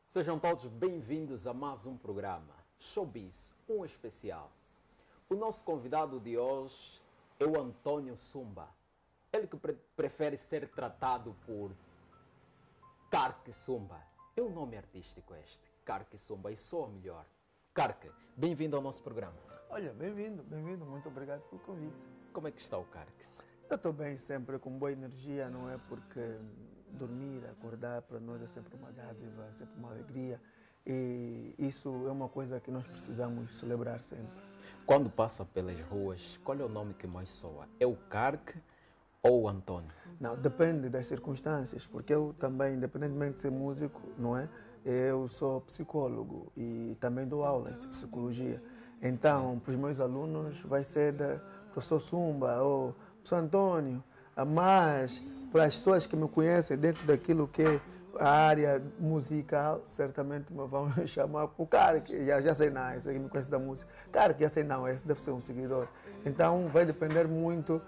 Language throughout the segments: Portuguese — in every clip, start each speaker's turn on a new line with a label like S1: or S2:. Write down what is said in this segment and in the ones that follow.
S1: Sejam todos bem-vindos a mais um programa, Showbiz, um especial. O nosso convidado de hoje é o Antônio Sumba. Ele que prefere ser tratado por Kark Sumba. É um nome artístico este, Kark Sumba, e soa melhor. Kark, bem-vindo ao nosso programa.
S2: Olha, bem-vindo, muito obrigado pelo convite.
S1: Como é que está o Kark?
S2: Eu estou bem sempre, com boa energia, não é? Porque dormir, acordar, para nós é sempre uma dádiva, é sempre uma alegria. E isso é uma coisa que nós precisamos celebrar sempre.
S1: Quando passa pelas ruas, qual é o nome que mais soa? É o Kark ou o Antônio?
S2: Não, depende das circunstâncias, porque eu também, independentemente de ser músico, não é? Eu sou psicólogo e também dou aulas de psicologia. Então, para os meus alunos vai ser da professor Sumba ou professor Antônio, mas para as pessoas que me conhecem dentro daquilo que é a área musical, certamente me vão chamar por cara, que já sei não, esse aqui me conhece da música. Cara, que já sei não, esse deve ser um seguidor. Então vai depender muito,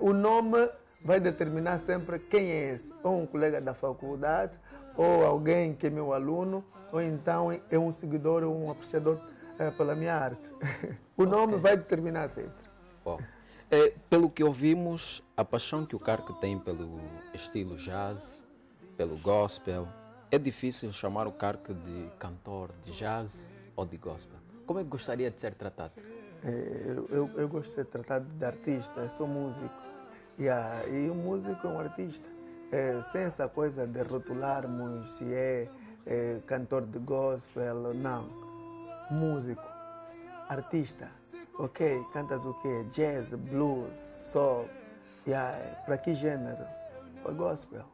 S2: o nome vai determinar sempre quem é esse. Ou um colega da faculdade, ou alguém que é meu aluno, ou então é um seguidor ou um apreciador pela minha arte. O nome vai determinar sempre.
S1: Bom, pelo que ouvimos, a paixão que o Kark tem pelo estilo jazz, pelo gospel, é difícil chamar o Kark de cantor de jazz ou de gospel. Como é que gostaria de ser tratado?
S2: Eu gosto de ser tratado de artista, eu sou músico. E um músico é um artista. Sem essa coisa de rotularmos se é cantor de gospel ou não. Músico, artista. Ok, cantas o quê? Jazz, blues, soul. Para que gênero? Para gospel.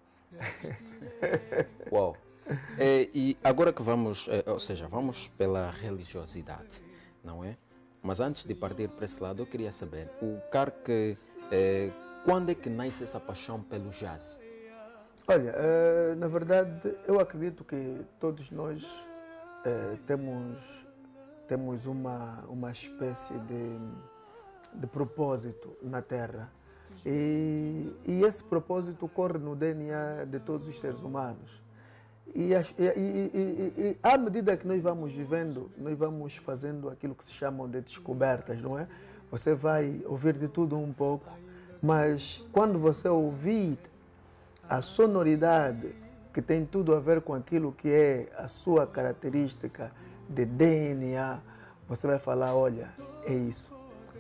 S1: Uau! E agora que vamos, ou seja, vamos pela religiosidade, não é? Mas antes de partir para esse lado, eu queria saber, o Kark, quando é que nasce essa paixão pelo jazz?
S2: Olha, na verdade, eu acredito que todos nós temos uma espécie de propósito na Terra. E esse propósito corre no DNA de todos os seres humanos. E à medida que nós vamos vivendo, nós vamos fazendo aquilo que se chamam de descobertas, não é? Você vai ouvir de tudo um pouco, mas quando você ouvir a sonoridade que tem tudo a ver com aquilo que é a sua característica de DNA, você vai falar, olha, é isso.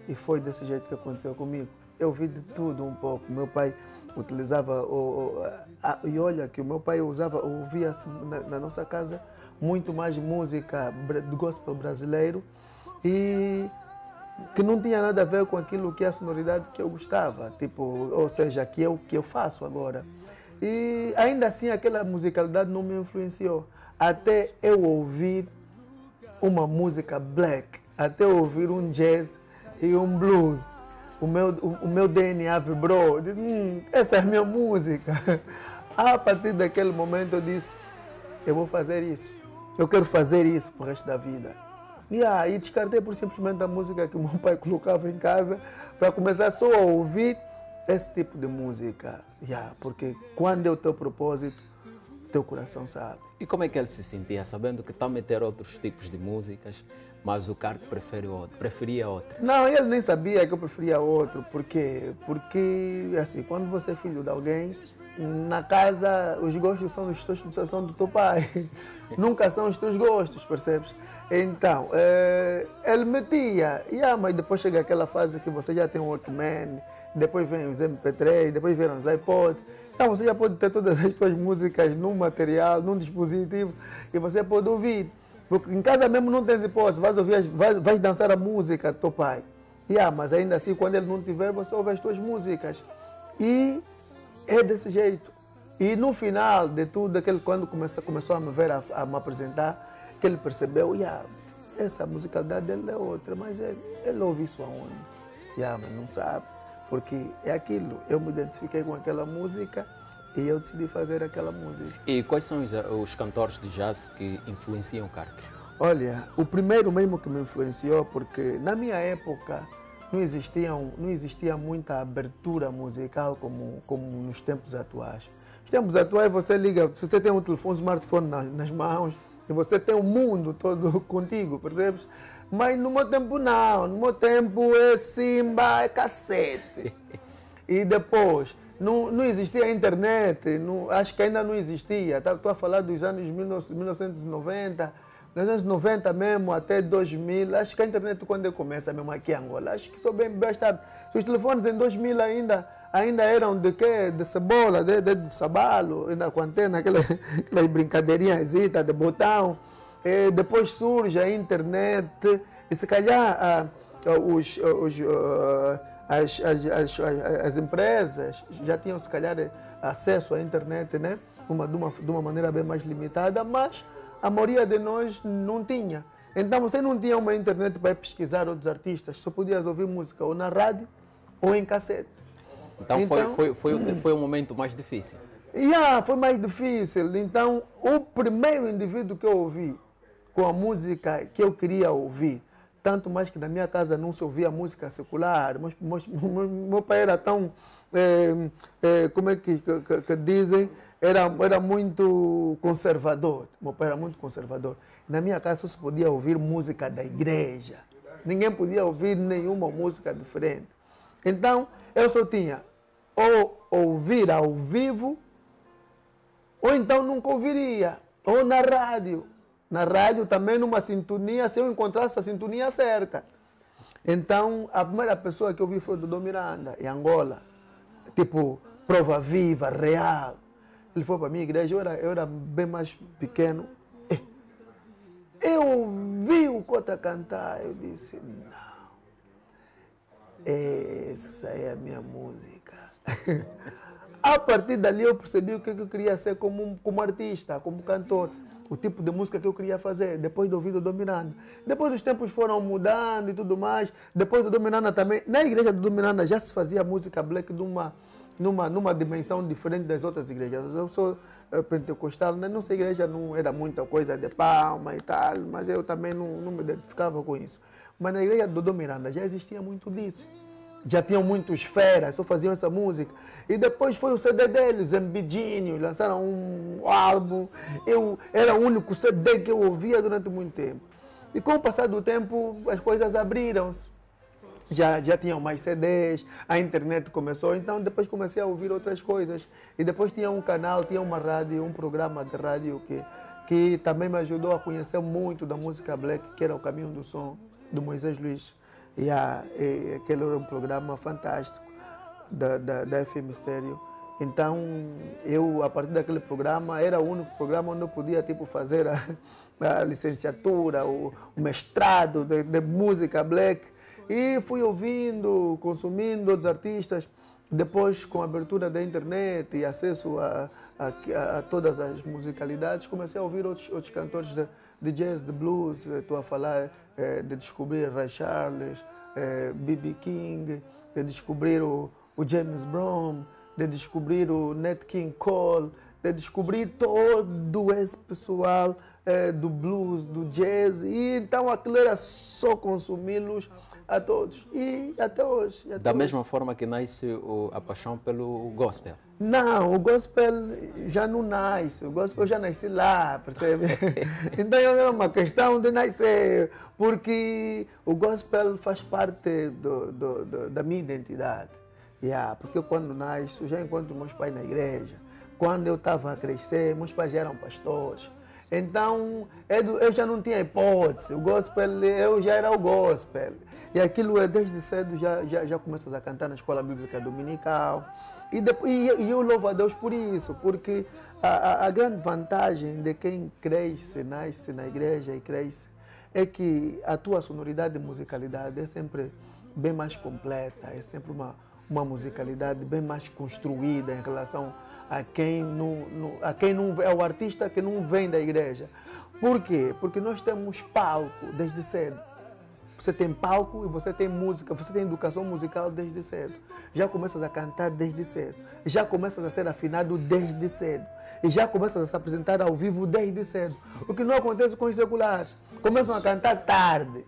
S2: E foi desse jeito que aconteceu comigo. Eu ouvi de tudo um pouco. Meu pai utilizava, e olha que o meu pai ouvia na nossa casa muito mais música do gospel brasileiro e que não tinha nada a ver com aquilo que é a sonoridade que eu gostava, tipo, ou seja, que eu faço agora. E ainda assim aquela musicalidade não me influenciou, até eu ouvir uma música black, até eu ouvir um jazz e um blues. O meu DNA vibrou, eu disse, essa é a minha música. A partir daquele momento eu disse, eu vou fazer isso, eu quero fazer isso pro resto da vida. E descartei por simplesmente a música que o meu pai colocava em casa para começar só a ouvir esse tipo de música. Porque quando é o teu propósito, teu coração sabe.
S1: E como é que ele se sentia, sabendo que está a meter outros tipos de músicas, mas o Kark preferia outra?
S2: Não, ele nem sabia que eu preferia outro. Por quê? Porque, assim, quando você é filho de alguém, na casa os gostos são do teu pai. Nunca são os teus gostos, percebes? Então, ele metia. Mas depois chega aquela fase que você já tem um Walkman, depois vem os MP3, depois vem os iPods. Então você já pode ter todas as suas músicas num material, num dispositivo, e você pode ouvir. Porque em casa mesmo não tens hipótese, vais dançar a música do teu pai. Mas ainda assim, quando ele não tiver, você ouve as tuas músicas. E é desse jeito. E no final de tudo, quando começou a me ver, a me apresentar, que ele percebeu, essa musicalidade dele é outra, mas ele ouve isso aonde? Mas não sabe. Porque é aquilo, eu me identifiquei com aquela música e eu decidi fazer aquela música.
S1: E quais são os cantores de jazz que influenciam o Kark?
S2: Olha, o primeiro mesmo que me influenciou, porque na minha época não existia muita abertura musical como nos tempos atuais. Nos tempos atuais você liga, se você tem um telefone, um smartphone nas mãos, E você tem o mundo todo contigo, percebes? Mas no meu tempo não, no meu tempo é Simba, é cassete. E depois, não existia internet, acho que ainda não existia. Estou a falar dos anos 1990, 1990 mesmo, até 2000. Acho que a internet quando começa mesmo aqui em Angola. Acho que sou bem bastante. Os telefones em 2000 ainda eram de quê? De cebola, de sabalo, ainda com antena, aquelas brincadeirinhas de botão. E depois surge a internet e se calhar as empresas já tinham se calhar acesso à internet, né? De uma maneira bem mais limitada, mas a maioria de nós não tinha. Então você não tinha uma internet para pesquisar outros artistas, só podias ouvir música ou na rádio ou em cassete.
S1: Então foi um momento mais difícil.
S2: Foi mais difícil. Então o primeiro indivíduo que eu ouvi com a música que eu queria ouvir, tanto mais que na minha casa não se ouvia música secular, meu pai era tão, como é que dizem, era muito conservador. Meu pai era muito conservador. Na minha casa só se podia ouvir música da igreja. Ninguém podia ouvir nenhuma música diferente. Então, eu só tinha ou ouvir ao vivo, ou então nunca ouviria, ou na rádio. Na rádio também numa sintonia, se eu encontrasse a sintonia certa. Então, a primeira pessoa que eu vi foi o Dodô Miranda, em Angola. Tipo, prova viva, real. Ele foi para a minha igreja, eu era bem mais pequeno. Eu ouvi o Cota cantar, eu disse, não, essa é a minha música. A partir dali eu percebi o que eu queria ser como artista, como cantor. O tipo de música que eu queria fazer, depois do ouvido do Miranda. Depois os tempos foram mudando e tudo mais. Depois do Miranda também, na igreja do Miranda já se fazia música black numa dimensão diferente das outras igrejas. Eu sou pentecostal, na nossa igreja não era muita coisa de palma e tal, mas eu também não me identificava com isso. Mas na igreja do Miranda já existia muito disso. Já tinham muitos feras, só faziam essa música. E depois foi o CD deles, Zambidinho, lançaram um álbum. Era o único CD que eu ouvia durante muito tempo. E com o passar do tempo, as coisas abriram-se. Já tinham mais CDs, a internet começou, então depois comecei a ouvir outras coisas. E depois tinha um canal, tinha uma rádio, um programa de rádio que também me ajudou a conhecer muito da música black, que era o Caminho do Som, do Moisés Luiz. E aquele era um programa fantástico da FM Stereo. Então, eu, a partir daquele programa, era o único programa onde eu podia fazer a licenciatura, o mestrado de música black. E fui ouvindo, consumindo outros artistas. Depois, com a abertura da internet e acesso a todas as musicalidades, comecei a ouvir outros cantores de jazz, de blues. Estou a falar de descobrir Ray Charles, B.B. King, de descobrir o James Brown, de descobrir o Nat King Cole, de descobrir todo esse pessoal do blues, do jazz. E então aquilo era só consumi-los a todos. E até hoje.
S1: Da mesma forma que nasce a paixão pelo gospel?
S2: Não, o gospel já não nasce. O gospel já nasce lá, percebe? Então é uma questão de nascer, porque o gospel faz parte da minha identidade. Porque quando nasço, eu já encontro meus pais na igreja. Quando eu estava a crescer, meus pais já eram pastores. Então, eu já não tinha hipótese. O gospel, eu já era o gospel. E aquilo desde cedo já começas a cantar na escola bíblica dominical. E eu louvo a Deus por isso, porque a grande vantagem de quem cresce, nasce na igreja e cresce, é que a tua sonoridade e musicalidade é sempre bem mais completa, é sempre uma musicalidade bem mais construída em relação a quem não é o artista que não vem da igreja. Por quê? Porque nós temos palco desde cedo. Você tem palco e você tem música, você tem educação musical desde cedo. Já começas a cantar desde cedo. Já começas a ser afinado desde cedo. E já começas a se apresentar ao vivo desde cedo. O que não acontece com os seculares. Começam a cantar tarde.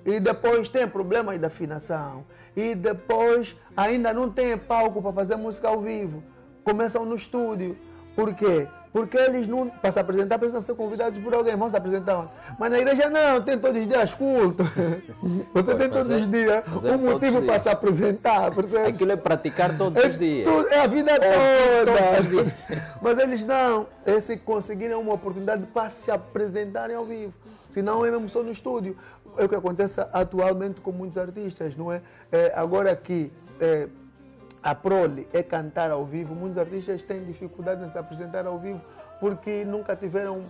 S2: E depois tem problemas de afinação. E depois ainda não tem palco para fazer música ao vivo. Começam no estúdio. Por quê? Porque eles não, para se apresentar, precisam ser convidados por alguém, vão se apresentar. Mas na igreja não, tem todos os dias culto. Você tem todos os dias um motivo para se apresentar, percebes?
S1: Aquilo é praticar todos os dias.
S2: É a vida
S1: Todos os dias.
S2: toda. Mas eles não, se conseguirem uma oportunidade para se apresentarem ao vivo. Senão é mesmo só no estúdio. É o que acontece atualmente com muitos artistas, não é? Agora que a prole é cantar ao vivo, muitos artistas têm dificuldade em se apresentar ao vivo porque nunca tiveram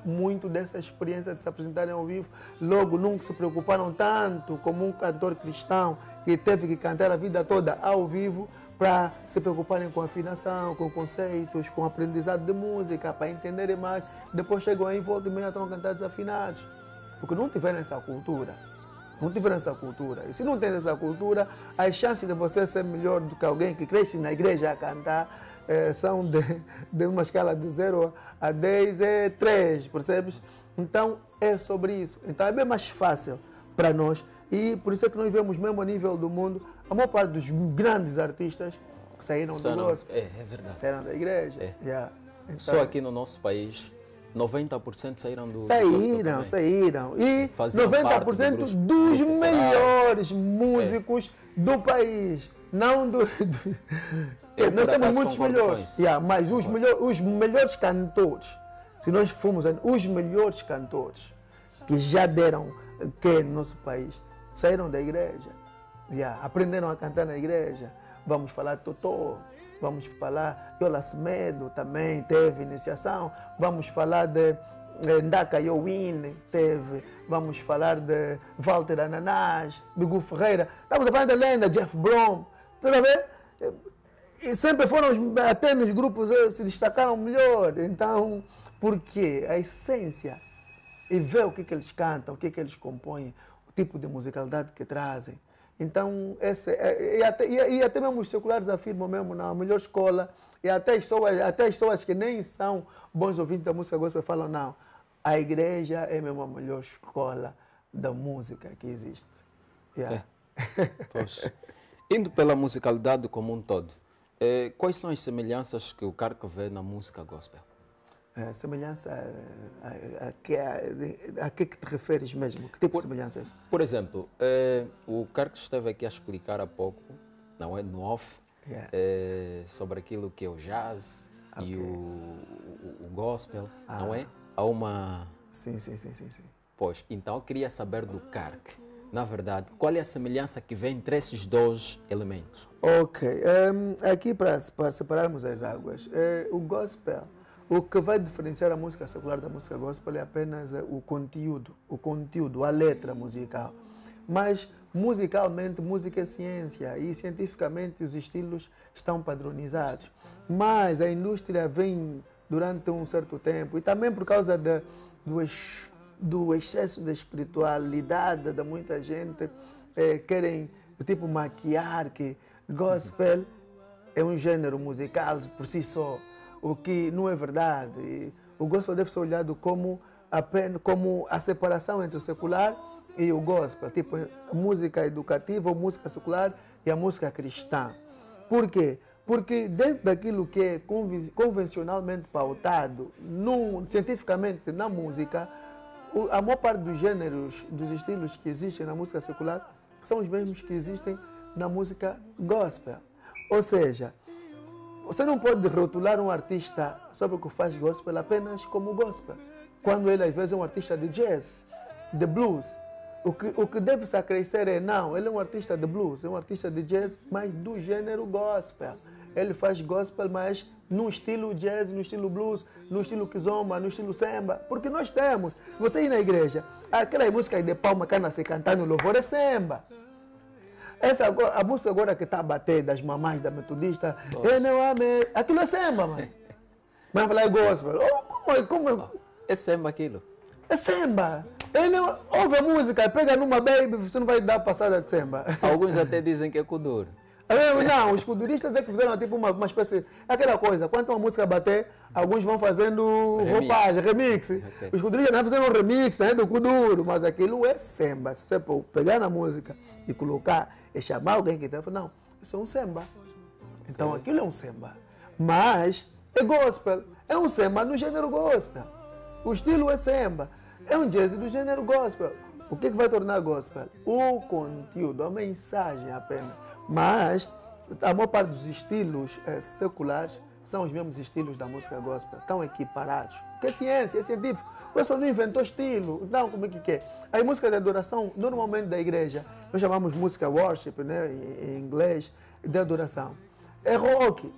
S2: muito dessa experiência de se apresentarem ao vivo, logo nunca se preocuparam tanto como um cantor cristão que teve que cantar a vida toda ao vivo para se preocuparem com afinação, com conceitos, com aprendizado de música, para entenderem mais. Depois chegam aí e voltam e meia estão a cantar desafinados, porque não tiveram essa cultura. Não tiveram essa cultura. E se não tem essa cultura, as chances de você ser melhor do que alguém que cresce na igreja a cantar são de uma escala de 0 a 10 é 3, percebes? Então é sobre isso. Então é bem mais fácil para nós e por isso é que nós vemos mesmo a nível do mundo, a maior parte dos grandes artistas saíram do gospel.
S1: É verdade.
S2: Saíram da igreja.
S1: Yeah. Então, só aqui no nosso país 90% saíram do
S2: Saíram. E 90% dos melhores músicos do país. Não do... Nós temos muitos melhores. Mas os melhores cantores, se nós formos os melhores cantores que já deram que no nosso país, saíram da igreja. Aprenderam a cantar na igreja. Vamos falar de Totó. Vamos falar de Yola Semedo, também teve iniciação. Vamos falar de Ndaka Yowin, teve. Vamos falar de Walter Ananás, Bigu Ferreira. Estamos a falar da lenda, Jeff Brom. Está a ver? E sempre foram, até nos grupos, se destacaram melhor. Então, porque a essência, e ver o que eles cantam, o que eles compõem, o tipo de musicalidade que trazem. Então, e até mesmo os seculares afirmam mesmo, na melhor escola, e até as pessoas que nem são bons ouvintes da música gospel falam, não, a igreja é mesmo a melhor escola da música que existe.
S1: Pois. Indo pela musicalidade como um todo, quais são as semelhanças que o Carco vê na música gospel?
S2: Semelhança a que te referes mesmo? Que tipo de semelhanças?
S1: Por exemplo, o Carco esteve aqui a explicar há pouco, não é, no off, sobre aquilo que é o jazz e o gospel, não é? Há uma...
S2: Sim.
S1: Pois, então eu queria saber do Carco, na verdade, qual é a semelhança que vem entre esses dois elementos?
S2: Ok, aqui para separarmos as águas, o gospel, o que vai diferenciar a música secular da música gospel é apenas o conteúdo, a letra musical. Mas musicalmente, música é ciência e cientificamente os estilos estão padronizados. Mas a indústria vem durante um certo tempo e também por causa do excesso de espiritualidade de muita gente, querem tipo maquiar que gospel é um gênero musical por si só. O que não é verdade. E o gospel deve ser olhado como a separação entre o secular e o gospel, tipo a música educativa, a música secular e a música cristã. Por quê? Porque dentro daquilo que é convencionalmente pautado, cientificamente na música, a maior parte dos gêneros, dos estilos que existem na música secular são os mesmos que existem na música gospel. Ou seja, você não pode rotular um artista sobre o que faz gospel apenas como gospel, quando ele às vezes é um artista de jazz, de blues. O que deve se acrescer não, ele é um artista de blues, é um artista de jazz, mas do gênero gospel. Ele faz gospel, mas no estilo jazz, no estilo blues, no estilo kizomba, no estilo samba. Porque nós temos, você ir na igreja, aquela música de palma cana se cantar no louvor é samba. A música agora que está a bater das mamães da metodista, eu não amei. Aquilo é samba, mano. Mas falar é gospel. Como?
S1: É samba aquilo?
S2: É samba. Ouve a música, pega numa baby, você não vai dar passada de samba.
S1: Alguns até dizem que é kuduro.
S2: Não, os kuduristas é que fizeram tipo uma espécie. Aquela coisa, quando uma música bater, alguns vão fazendo roupagem, remix. Okay. Os kuduristas não fizeram remix, né, do kuduro, mas aquilo é samba. Se você pegar na música e colocar e chamar alguém que está falando, não, isso é um samba. Então aquilo é um samba. Mas é gospel. É um samba no gênero gospel. O estilo é samba. É um jazz do gênero gospel. O que vai tornar gospel? O conteúdo, a mensagem apenas. Mas a maior parte dos estilos seculares são os mesmos estilos da música gospel. Estão equiparados. Porque é ciência, é científico. O gospel não inventou estilo. Então, como é que é? A música de adoração, normalmente da igreja, nós chamamos música worship, né, em inglês, de adoração. É rock.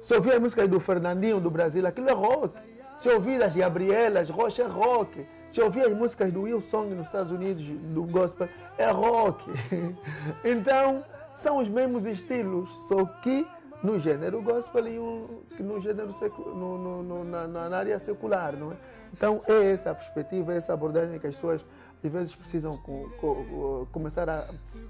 S2: Se ouvir as músicas do Fernandinho do Brasil, aquilo é rock. Se ouvir as Gabrielas Rocha, é rock. Se ouvir as músicas do Hillsong nos Estados Unidos, do gospel, é rock. Então, são os mesmos estilos, só que no gênero gospel e no gênero na área secular, não é? Então, é essa a perspectiva, é essa abordagem que as pessoas às vezes precisam começar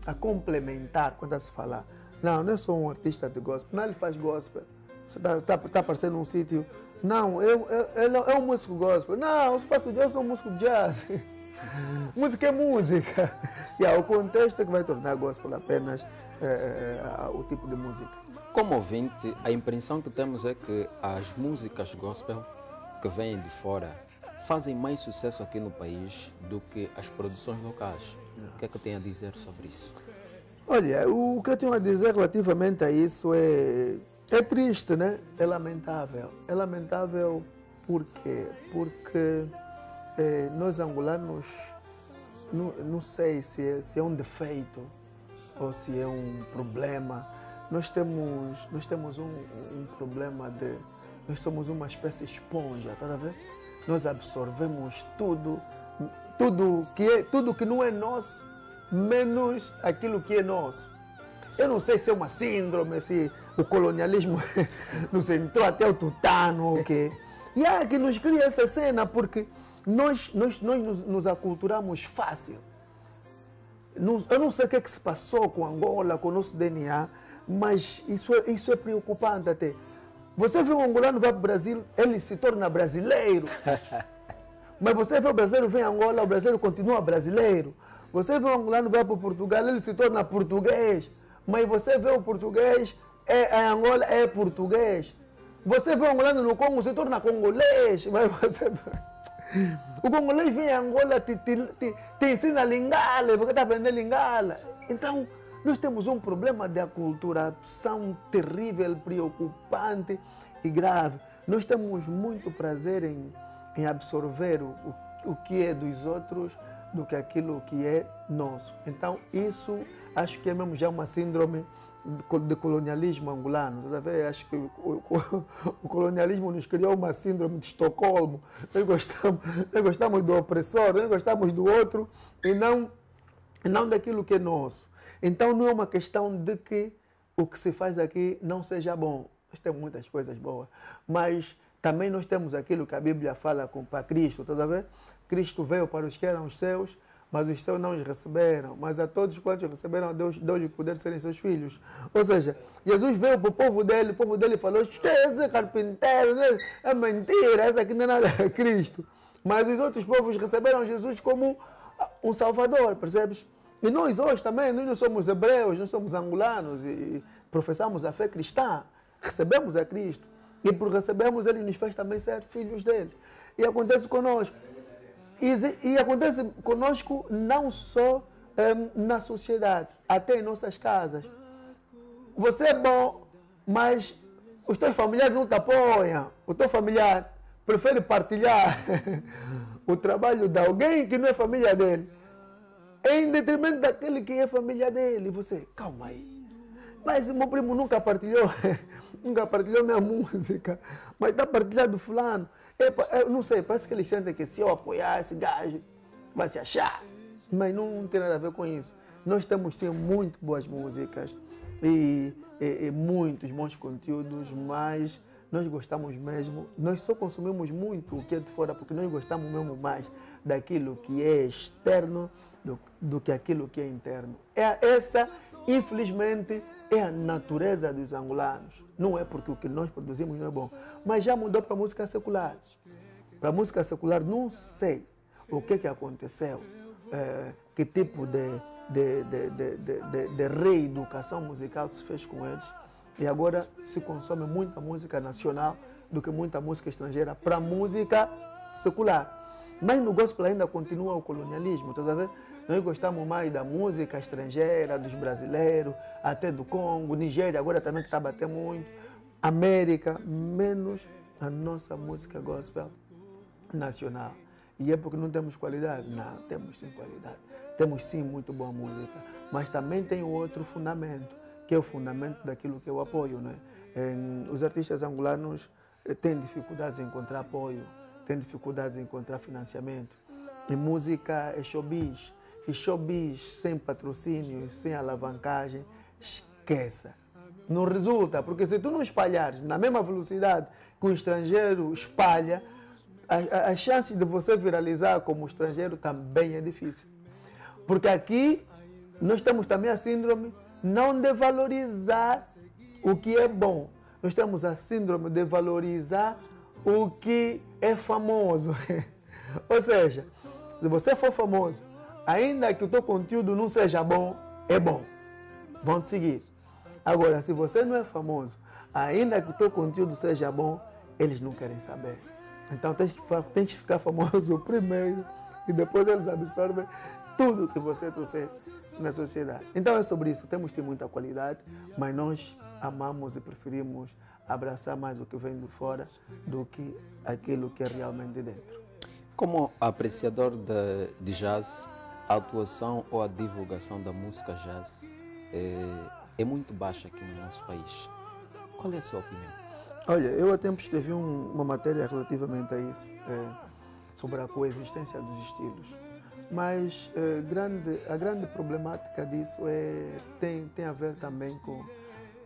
S2: a complementar quando se falar. Não, não é só um artista de gospel, não, ele faz gospel. Você está aparecendo num sítio. Não, ele é um músico gospel. Não, eu sou um músico jazz. Música é música. E o contexto é que vai tornar gospel apenas o tipo de música.
S1: Como ouvinte, a impressão que temos é que as músicas gospel que vêm de fora fazem mais sucesso aqui no país do que as produções locais. O que é que tem a dizer sobre isso?
S2: Olha, o que eu tenho a dizer relativamente a isso é triste, né? É lamentável. É lamentável por quê? Porque nós angolanos, não sei se é um defeito ou se é um problema. Nós temos um problema nós somos uma espécie esponja, tá a ver? Nós absorvemos tudo que não é nosso, menos aquilo que é nosso. Eu não sei se é uma síndrome, se o colonialismo nos entrou até o tutano ou o quê. E há que nos cria essa cena, porque nós nos aculturamos fácil. Eu não sei o que é que se passou com Angola, com o nosso DNA, mas isso é preocupante até. Você vê um angolano vai para o Brasil, ele se torna brasileiro. Mas você vê o brasileiro vem a Angola, o brasileiro continua brasileiro. Você vê o angolano vai para Portugal, ele se torna português. Mas você vê o português, a Angola é português. Você vê o angolano no Congo, se torna congolês. Mas você... O congolês vem a Angola, te ensina lingala, porque está aprendendo lingala. Então, nós temos um problema de aculturação terrível, preocupante e grave. Nós temos muito prazer em absorver o que é dos outros do que aquilo que é nosso. Então, isso acho que é mesmo já uma síndrome de colonialismo angolano. Acho que o colonialismo nos criou uma síndrome de Estocolmo. Nós gostamos do opressor, nós gostamos do outro e não daquilo que é nosso. Então não é uma questão de que o que se faz aqui não seja bom. Nós temos muitas coisas boas, mas também nós temos aquilo que a Bíblia fala para Cristo, está a ver? Cristo veio para os que eram os seus, mas os seus não os receberam. Mas a todos quantos receberam, Deus deu-lhe o poder de serem seus filhos. Ou seja, Jesus veio para o povo dele falou, esse é carpinteiro, né? É mentira, essa aqui não é nada, é Cristo. Mas os outros povos receberam Jesus como um salvador, percebes? E nós hoje também, nós não somos hebreus, nós somos angolanos e professamos a fé cristã, recebemos a Cristo. E por recebermos, Ele nos fez também ser filhos dele. E acontece conosco. E acontece conosco não só na sociedade, até em nossas casas. Você é bom, mas os teus familiares não te apoiam. O teu familiar prefere partilhar o trabalho de alguém que não é família dele, em detrimento daquele que é família dele. E você, calma aí. Mas meu primo nunca partilhou minha música, mas está partilhando fulano. Eu não sei, parece que eles sentem que se eu apoiar esse gajo, vai se achar. Mas não tem nada a ver com isso. Nós temos sim muito boas músicas e muitos bons conteúdos, mas nós gostamos mesmo, nós só consumimos muito o que é de fora, porque nós gostamos mesmo mais daquilo que é externo do que aquilo que é interno. Essa, infelizmente, é a natureza dos angolanos. Não é porque o que nós produzimos não é bom, mas já mudou para a música secular. Para a música secular, não sei o que aconteceu, que tipo de reeducação musical se fez com eles, E agora se consome muita música nacional do que muita música estrangeira para música secular. Mas no gospel ainda continua o colonialismo, tá vendo? Nós gostamos mais da música estrangeira, dos brasileiros, até do Congo, Nigéria agora também que está a bater muito, América, menos a nossa música gospel nacional. E é porque não temos qualidade? Não, temos sim qualidade. Temos sim muito boa música, mas também tem o outro fundamento, que é o fundamento daquilo que eu apoio, né? Os artistas angolanos têm dificuldades em encontrar apoio, têm dificuldades em encontrar financiamento. E música é showbiz. E showbiz sem patrocínio, sem alavancagem, esqueça. Não resulta, porque se tu não espalhares na mesma velocidade que o estrangeiro espalha, a chance de você viralizar como estrangeiro também é difícil. Porque aqui nós temos também a síndrome não de valorizar o que é bom. Nós temos a síndrome de valorizar o que é famoso. Ou seja, se você for famoso, ainda que o teu conteúdo não seja bom, é bom. Vão te seguir. Agora, se você não é famoso, ainda que o teu conteúdo seja bom, eles não querem saber. Então tens que ficar famoso primeiro e depois eles absorvem tudo que você trouxer na sociedade. Então é sobre isso. Temos sim muita qualidade, mas nós amamos e preferimos abraçar mais o que vem de fora do que aquilo que é realmente de dentro.
S1: Como apreciador de jazz, a atuação ou a divulgação da música jazz é muito baixa aqui no nosso país. Qual é a sua opinião?
S2: Olha, eu há tempo escrevi uma matéria relativamente a isso, sobre a coexistência dos estilos. Mas a grande problemática disso tem a ver também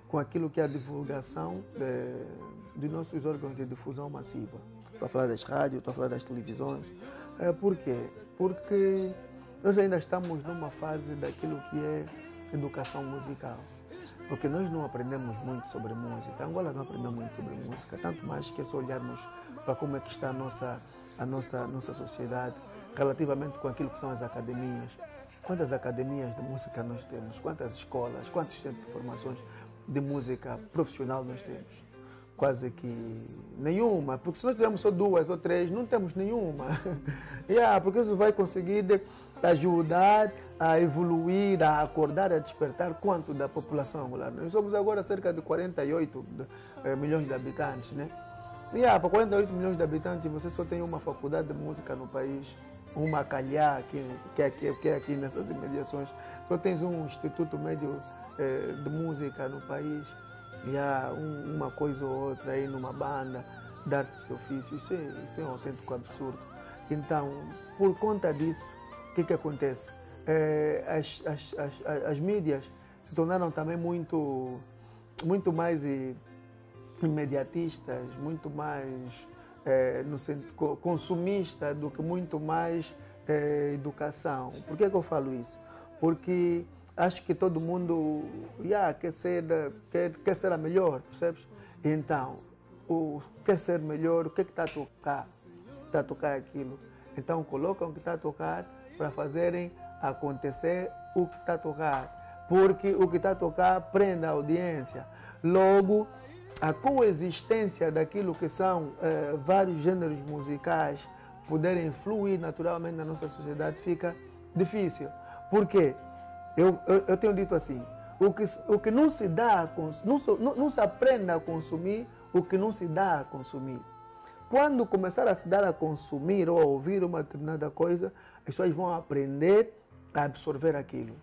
S2: com aquilo que é a divulgação de nossos órgãos de difusão massiva. Estou a falar das rádios, estou a falar das televisões. Por quê? Porque nós ainda estamos numa fase daquilo que é educação musical. Porque nós não aprendemos muito sobre música. Angola não aprendeu muito sobre música, tanto mais que é só olharmos para como é que está a nossa sociedade relativamente com aquilo que são as academias. Quantas academias de música nós temos? Quantas escolas? Quantos centros de formações de música profissional nós temos? Quase que nenhuma, porque se nós tivermos só 2 ou 3, não temos nenhuma. Porque isso vai conseguir ajudar a evoluir, a acordar, a despertar quanto da população angolana. Nós somos agora cerca de 48 milhões de habitantes, né? Para 48 milhões de habitantes, você só tem uma faculdade de música no país, uma calhar, que é aqui nessas imediações. Só tens um Instituto Médio de Música no país. E há uma coisa ou outra aí numa banda de artes e ofícios. Isso é um autêntico absurdo. Então, por conta disso, o que acontece? As mídias se tornaram também muito mais imediatistas, muito mais no sentido consumista do que muito mais educação. Por que eu falo isso? Porque acho que todo mundo quer ser a melhor, percebes? Então, quer ser melhor, o que está a tocar? Está a tocar aquilo. Então, colocam o que está a tocar para fazerem acontecer o que está a tocar. Porque o que está a tocar prende a audiência. Logo, a coexistência daquilo que são vários gêneros musicais poderem fluir naturalmente na nossa sociedade fica difícil. Por quê? Eu tenho dito assim, o que não se dá, não se aprende a consumir o que não se dá a consumir. Quando começar a se dar a consumir ou a ouvir uma determinada coisa, as pessoas vão aprender a absorver aquilo.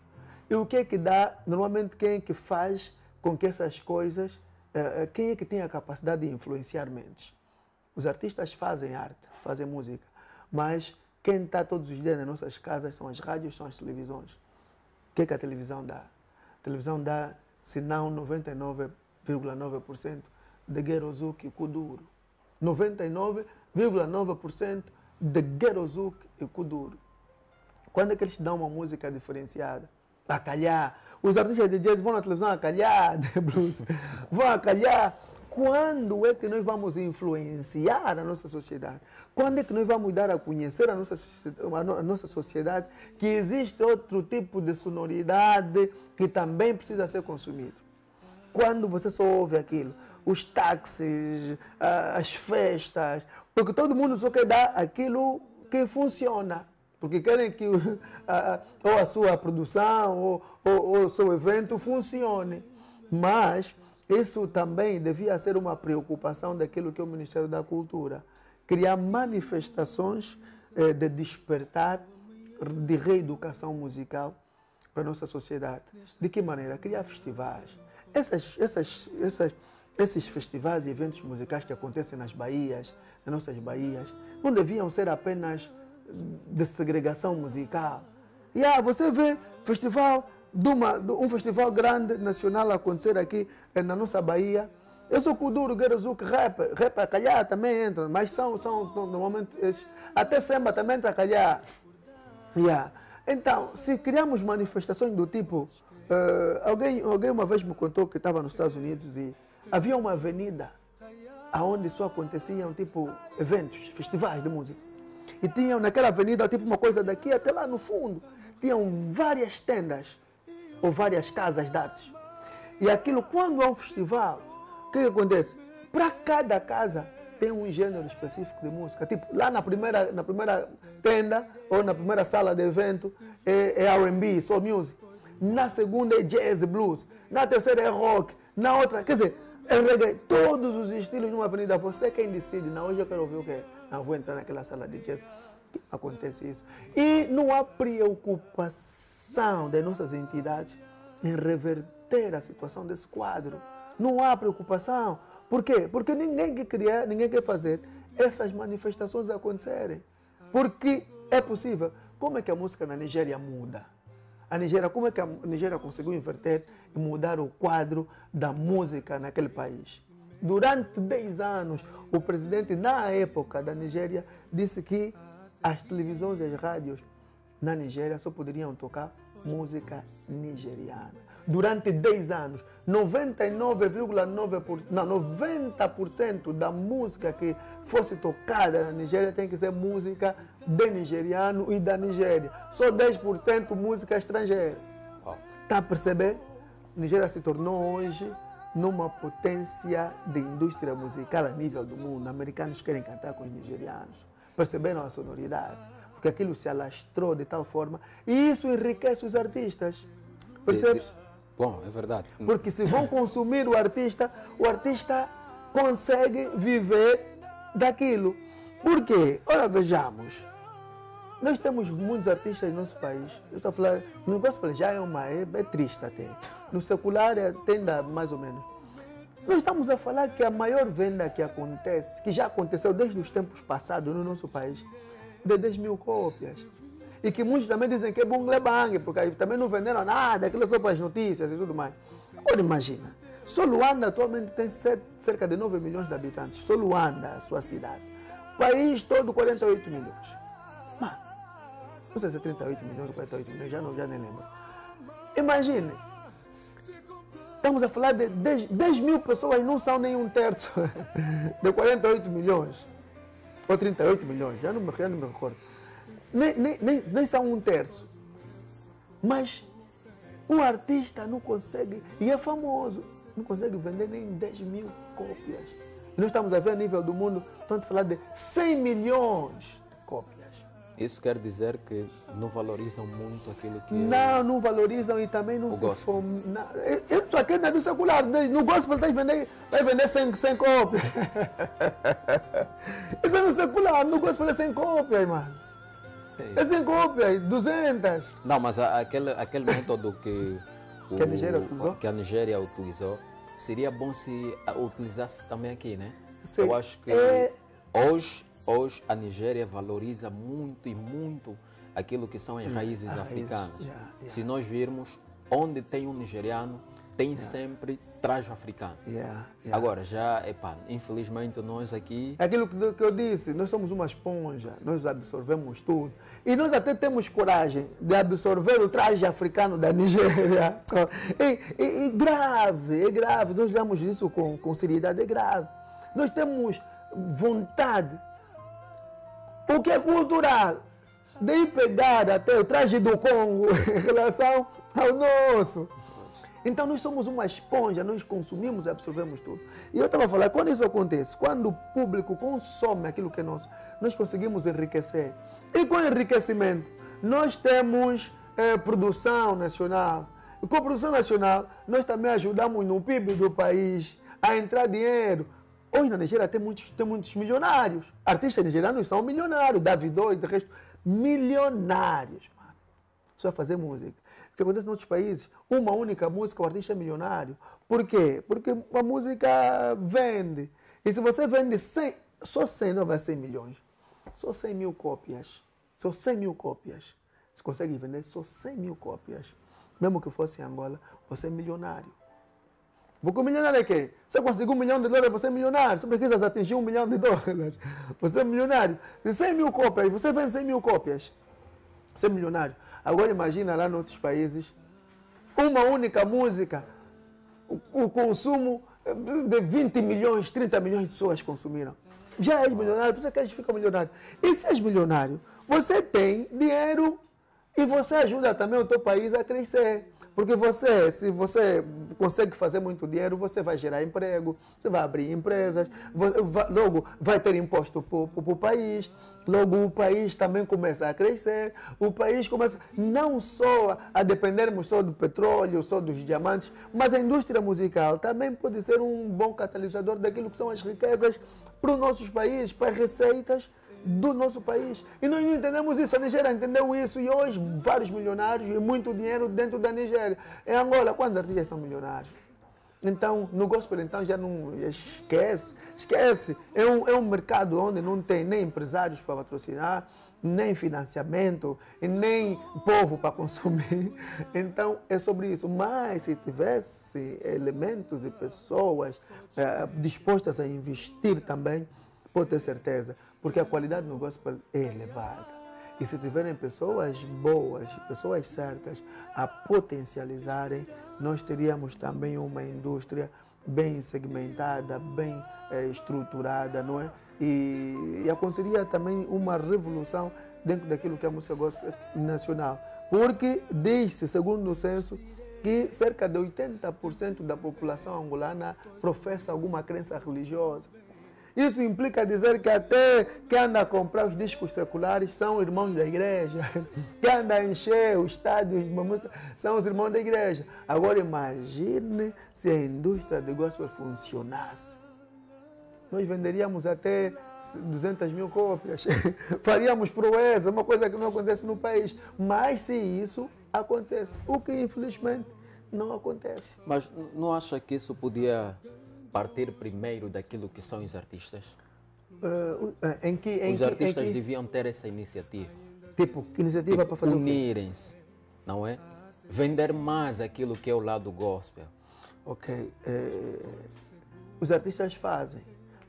S2: E o que é que dá? Normalmente quem é que faz com que essas coisas, quem é que tem a capacidade de influenciar mentes? Os artistas fazem arte, fazem música, mas quem está todos os dias nas nossas casas são as rádios, são as televisões. O que é que a televisão dá? A televisão dá, se não 99,9% de Guerozuk e Kuduro. 99,9% de Guerozuk e Kuduro. Quando é que eles dão uma música diferenciada? A calhar. Os artistas de jazz vão na televisão a calhar, de blues. Vão a calhar. Quando é que nós vamos influenciar a nossa sociedade? Quando é que nós vamos dar a conhecer a nossa sociedade que existe outro tipo de sonoridade que também precisa ser consumido? quando você só ouve aquilo, os táxis, as festas, porque todo mundo só quer dar aquilo que funciona. Porque querem que ou a sua produção ou o seu evento funcione. Mas isso também devia ser uma preocupação daquilo que é o Ministério da Cultura. Criar manifestações de despertar, de reeducação musical para a nossa sociedade. De que maneira? Criar festivais. Esses festivais e eventos musicais que acontecem nas baías, nas nossas baías, não deviam ser apenas de segregação musical. Você vê festival, um festival grande nacional acontecer aqui na nossa Bahia. Eu sou Kuduro, Guerreiro, rap a calhar também entra, mas são normalmente esses. Até samba também entra a calhar. Então, se criamos manifestações do tipo, alguém uma vez me contou que estava nos Estados Unidos e havia uma avenida onde só aconteciam tipo eventos, festivais de música. E tinham naquela avenida, tipo uma coisa daqui até lá no fundo, tinham várias tendas ou várias casas de artes. E aquilo, quando há um festival, o que acontece? Para cada casa tem um gênero específico de música. Tipo, lá na primeira tenda ou na primeira sala de evento é R&B, soul music. Na segunda é jazz, blues. Na terceira é rock. Na outra, quer dizer, é reggae. Todos os estilos numa avenida. Você quem decide. Não, hoje eu quero ouvir o quê? Não vou entrar naquela sala de jazz. Acontece isso. E não há preocupação das nossas entidades em reverter a situação desse quadro. Não há preocupação. Por quê? Porque ninguém quer criar, ninguém quer fazer essas manifestações acontecerem. Porque é possível. Como é que a música na Nigéria muda? Como é que a Nigéria conseguiu inverter e mudar o quadro da música naquele país? Durante 10 anos, o presidente, na época da Nigéria, disse que as televisões e as rádios na Nigéria só poderiam tocar música nigeriana. Durante 10 anos, 90% da música que fosse tocada na Nigéria tem que ser música de nigeriano e da Nigéria. Só 10% música estrangeira. Está a perceber? Nigéria se tornou hoje numa potência de indústria musical a nível do mundo. Americanos querem cantar com os nigerianos. Perceberam a sonoridade? Porque aquilo se alastrou de tal forma e isso enriquece os artistas. Percebes?
S1: Bom, é verdade.
S2: Porque se vão consumir o artista consegue viver daquilo. Por quê? Ora, vejamos. Nós temos muitos artistas no nosso país. Eu estou a falar, no gospel já é triste até. No secular tende mais ou menos. Nós estamos a falar que a maior venda que acontece, que já aconteceu desde os tempos passados no nosso país, de 10 mil cópias. E que muitos também dizem que é bang, porque aí também não venderam nada, aquilo é só para as notícias e tudo mais. Agora imagina, só Luanda atualmente tem cerca de 9 milhões de habitantes. Só Luanda, a sua cidade. O país todo 48 milhões. Mano, não sei se é 38 milhões ou 48 milhões, já nem lembro. Imagine, estamos a falar de 10 mil pessoas, não são nem um terço de 48 milhões. Ou 38 milhões, já não me recordo. Nem são um terço. Mas um artista não consegue, e é famoso, não consegue vender nem 10 mil cópias. E nós estamos a ver a nível do mundo, estamos a falar de 100 milhões de cópias.
S1: Isso quer dizer que não valorizam muito aquilo que
S2: não valorizam e também não se fomam. Isso aqui é do secular. No gospel vai vender 100 cópias. Isso é no secular, no gospel é 100 cópias, mano. É 100 cópias, 200.
S1: Não, mas aquele método que a Nigéria utilizou, seria bom se utilizasse também aqui, né? Sim. Eu acho que hoje a Nigéria valoriza muito e muito aquilo que são as raízes africanas. Se nós virmos, onde tem um nigeriano, tem sempre traje africano. Agora, infelizmente nós aqui...
S2: Aquilo que eu disse, nós somos uma esponja, nós absorvemos tudo. E nós até temos coragem de absorver o traje africano da Nigéria. É grave, nós damos isso com seriedade, é grave. Nós temos vontade, o que é cultural, de ir pegar até o traje do Congo em relação ao nosso. Então nós somos uma esponja, nós consumimos e absorvemos tudo. E eu estava a falar, quando isso acontece, quando o público consome aquilo que é nosso, nós conseguimos enriquecer. E com enriquecimento, nós temos produção nacional. E com a produção nacional, nós também ajudamos no PIB do país a entrar dinheiro. Hoje na Nigéria tem muitos milionários. Artistas nigerianos são milionários. Davido e de resto, milionários. Mano. Só fazer música. O que acontece em outros países, uma única música, o artista é milionário. Por quê? Porque a música vende. E se você vende 100, só 100 não vai ser milhões. Só 100 mil cópias. Só 100 mil cópias. Você consegue vender só 100 mil cópias. Mesmo que fosse em Angola, você é milionário. Porque o milionário é quê? Você conseguiu $1 milhão, você é milionário. Você precisa atingir $1 milhão. Você é milionário. Se 100 mil cópias, você vende 100 mil cópias. Você é milionário. Agora imagina lá em outros países, uma única música, o consumo de 20 milhões, 30 milhões de pessoas consumiram. Já és milionário, por isso é que a gente fica milionário. E se és milionário, você tem dinheiro e você ajuda também o teu país a crescer. Porque se você consegue fazer muito dinheiro, você vai gerar emprego, você vai abrir empresas, logo vai ter imposto para o país, logo o país também começa a crescer, o país começa não só a dependermos só do petróleo, só dos diamantes, mas a indústria musical também pode ser um bom catalisador daquilo que são as riquezas para os nossos países, para as receitas do nosso país. E nós não entendemos isso. A Nigéria entendeu isso e hoje vários milionários e muito dinheiro dentro da Nigéria. Em Angola, quantos artistas são milionários? Então, no gospel, então, já não esquece. É um mercado onde não tem nem empresários para patrocinar, nem financiamento, e nem povo para consumir. Então, é sobre isso. Mas se tivesse elementos e pessoas dispostas a investir também, pode ter certeza, porque a qualidade no gospel é elevada. E se tiverem pessoas boas, pessoas certas a potencializarem, nós teríamos também uma indústria bem segmentada, bem estruturada, não é? E aconteceria também uma revolução dentro daquilo que é a música gospel nacional. Porque diz-se, segundo o censo, que cerca de 80% da população angolana professa alguma crença religiosa. Isso implica dizer que até quem anda a comprar os discos seculares são irmãos da igreja. Quem anda a encher os estádios são os irmãos da igreja. Agora imagine se a indústria de gospel funcionasse. Nós venderíamos até 200 mil cópias. Faríamos proeza, uma coisa que não acontece no país. Mas se isso acontece, o que infelizmente não acontece.
S1: Mas não acha que isso podia partir primeiro daquilo que são os artistas? Os artistas deviam ter essa iniciativa.
S2: Tipo, que iniciativa para fazer
S1: unirem-se, não é? Vender mais aquilo que é o lado gospel.
S2: Ok. Os artistas fazem,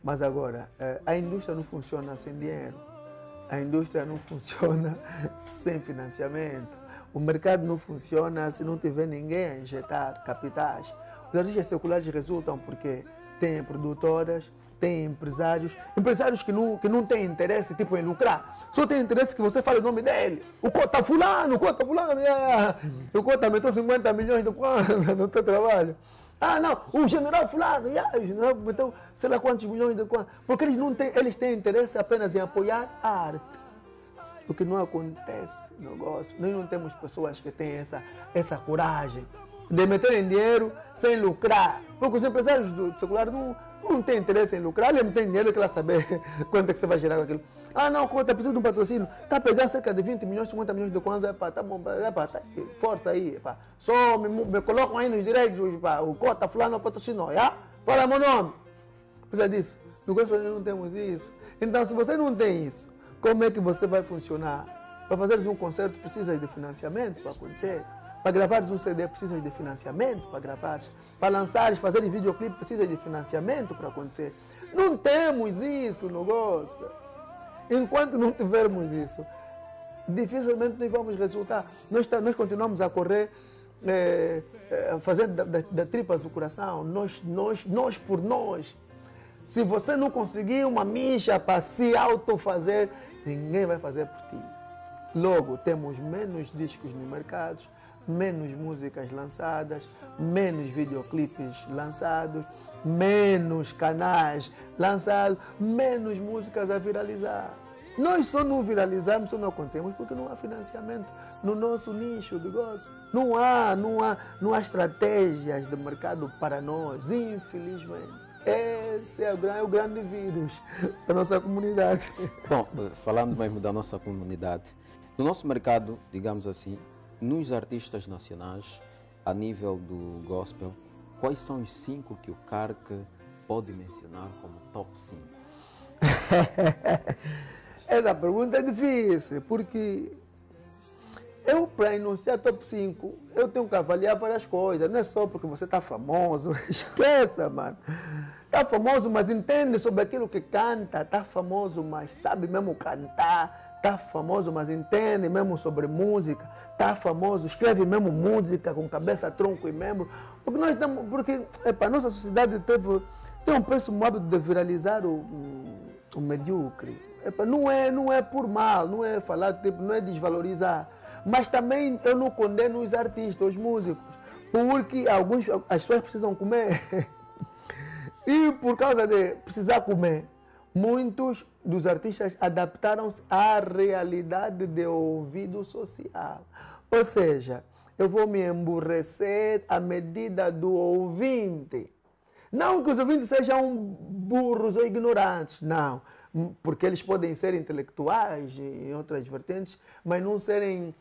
S2: mas agora, a indústria não funciona sem dinheiro. A indústria não funciona sem financiamento. O mercado não funciona se não tiver ninguém a injetar capitais. Os artistas seculares resultam porque têm produtoras, têm empresários que não têm interesse tipo, em lucrar. Só tem interesse que você fale o nome dele. O Cota fulano, o Cota meteu 50 milhões de kwanza no teu trabalho. Ah, não, o general fulano, o general meteu sei lá quantos milhões de kwanza. Porque eles têm interesse apenas em apoiar a arte. O que não acontece no negócio. Nós não temos pessoas que têm essa coragem de meterem dinheiro sem lucrar. Porque os empresários do secular não têm interesse em lucrar, ele não tem dinheiro, ele quer saber quanto é que você vai gerar com aquilo. Ah, não, Cota, precisa de um patrocínio. Está a pegar cerca de 20 milhões, 50 milhões de kwanza, tá bom, tá, força aí, só me colocam aí nos direitos, o Cota, fulano, patrocinou, fala meu nome. Precisa disso. No gospel não temos isso. Então, se você não tem isso, como é que você vai funcionar? Para fazeres um concerto, precisa de financiamento para acontecer. Para gravares um CD, precisa de financiamento para gravares. Para lançares, fazeres videoclipe, precisa de financiamento para acontecer. Não temos isso no gospel. Enquanto não tivermos isso, dificilmente nós vamos resultar. Nós continuamos a correr, fazendo da tripas o coração, nós por nós. Se você não conseguir uma micha para se autofazer, ninguém vai fazer por ti. Logo, temos menos discos no mercado, menos músicas lançadas, menos videoclipes lançados, menos canais lançados, menos músicas a viralizar. Nós só não viralizamos, só não acontecemos porque não há financiamento no nosso nicho de gospel. Não há estratégias de mercado para nós, infelizmente. Esse é o grande vírus da nossa comunidade.
S1: Bom, falando mesmo da nossa comunidade, no nosso mercado, digamos assim, nos artistas nacionais, a nível do gospel, quais são os 5 que o CARC pode mencionar como top 5?
S2: Essa pergunta é difícil, porque eu, para enunciar top 5, eu tenho que avaliar várias coisas. Não é só porque você está famoso. Esqueça, mano. Está famoso, mas entende sobre aquilo que canta. Está famoso, mas sabe mesmo cantar. Está famoso, mas entende mesmo sobre música. Está famoso, escreve mesmo música com cabeça, tronco e membro. Porque nós estamos... Porque, a nossa sociedade tem um péssimo hábito de viralizar o medíocre. Não é por mal, não é falar, não é desvalorizar. Mas também eu não condeno os artistas, os músicos, porque as pessoas precisam comer. E por causa de precisar comer, muitos dos artistas adaptaram-se à realidade de ouvido social. Ou seja, eu vou me emburrecer à medida do ouvinte. Não que os ouvintes sejam burros ou ignorantes, não. Porque eles podem ser intelectuais em outras vertentes, mas não serem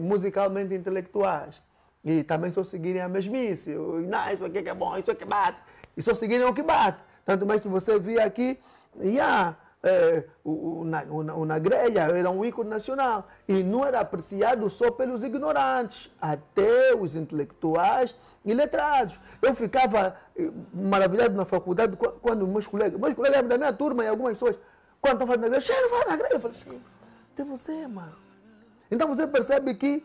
S2: musicalmente intelectuais. E também só seguirem a mesmice. Não, isso aqui é bom, isso aqui bate. E só seguirem o que bate. Tanto mais que você via aqui, o Nagrelha era um ícone nacional. E não era apreciado só pelos ignorantes, até os intelectuais e letrados. Eu ficava maravilhado na faculdade quando meus colegas da minha turma e algumas pessoas, quando estão falando Nagrelha, Cheiro, fala Nagrelha. Eu falei, Cheiro, até você, mano. Então você percebe que,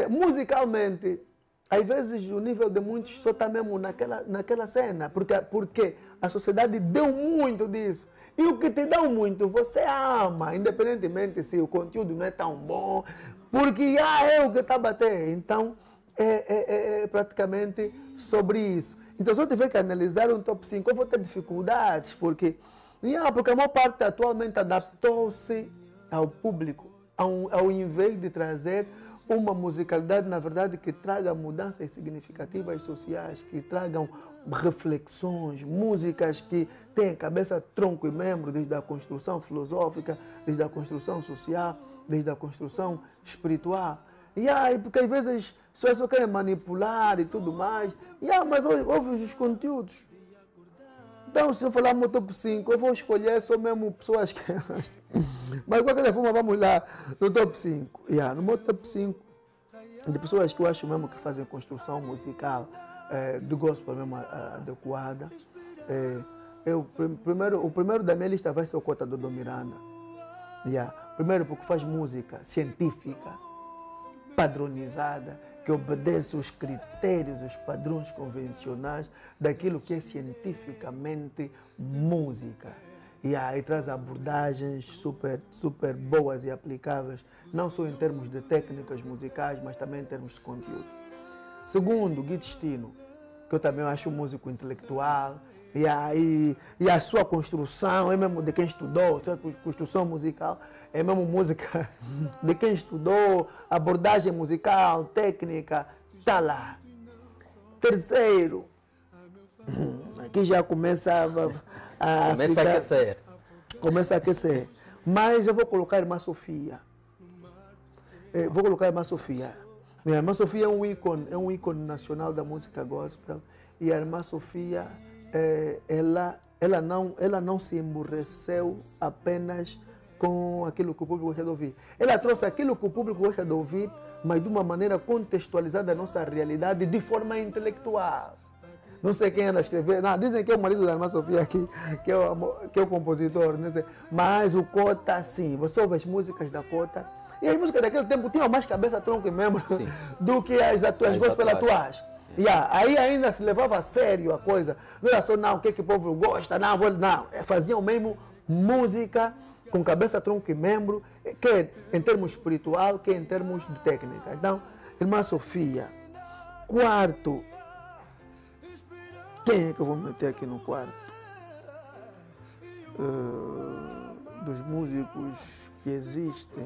S2: musicalmente, às vezes o nível de muitos só está mesmo naquela cena, porque a sociedade deu muito disso. E o que te dão muito, você ama, independentemente se o conteúdo não é tão bom, porque é o que está a bater. Então, é praticamente sobre isso. Então, se eu tiver que analisar um top 5, eu vou ter dificuldades, porque a maior parte atualmente adaptou-se ao público, ao invés de trazer uma musicalidade, na verdade, que traga mudanças significativas sociais, que tragam reflexões, músicas que têm cabeça, tronco e membro, desde a construção filosófica, desde a construção social, desde a construção espiritual. Porque às vezes as pessoas só querem manipular e tudo mais, mas ouve os conteúdos. Então, se eu falar no top 5, eu vou escolher só mesmo pessoas que... Mas de qualquer forma, vamos lá no top 5. No meu top 5, de pessoas que eu acho mesmo que fazem construção musical, de gospel mesmo adequada. O primeiro da minha lista vai ser o Cota Dodô Miranda. Primeiro porque faz música científica, padronizada, que obedece os critérios, os padrões convencionais daquilo que é cientificamente música. E traz abordagens super boas e aplicáveis, não só em termos de técnicas musicais, mas também em termos de conteúdo. Segundo, Gui Destino, que eu também acho um músico intelectual, e a sua construção é mesmo de quem estudou, a sua construção musical é mesmo música de quem estudou, abordagem musical, técnica, está lá. Terceiro, aqui já começa a
S1: aquecer.
S2: Começa a aquecer. Mas eu vou colocar a Irmã Sofia. Minha Irmã Sofia é um ícone nacional da música gospel. E a Irmã Sofia, ela não se emburreceu apenas com aquilo que o público gosta de ouvir. Ela trouxe aquilo que o público gosta de ouvir, mas de uma maneira contextualizada à nossa realidade, de forma intelectual. Não sei quem anda a escrever, dizem que é o marido da Irmã Sofia aqui, que é o compositor, não sei. Mas o Cota, sim, você ouve as músicas da Cota, e as músicas daquele tempo tinham mais cabeça, tronco e membro do que as atuais, gospel atuais. Aí ainda se levava a sério a coisa. Não era só, o que o povo gosta, faziam mesmo música com cabeça, tronco e membro, que em termos espiritual, que em termos de técnica. Então, Irmã Sofia. Quarto. Quem é que eu vou meter aqui no quarto? Dos músicos que existem.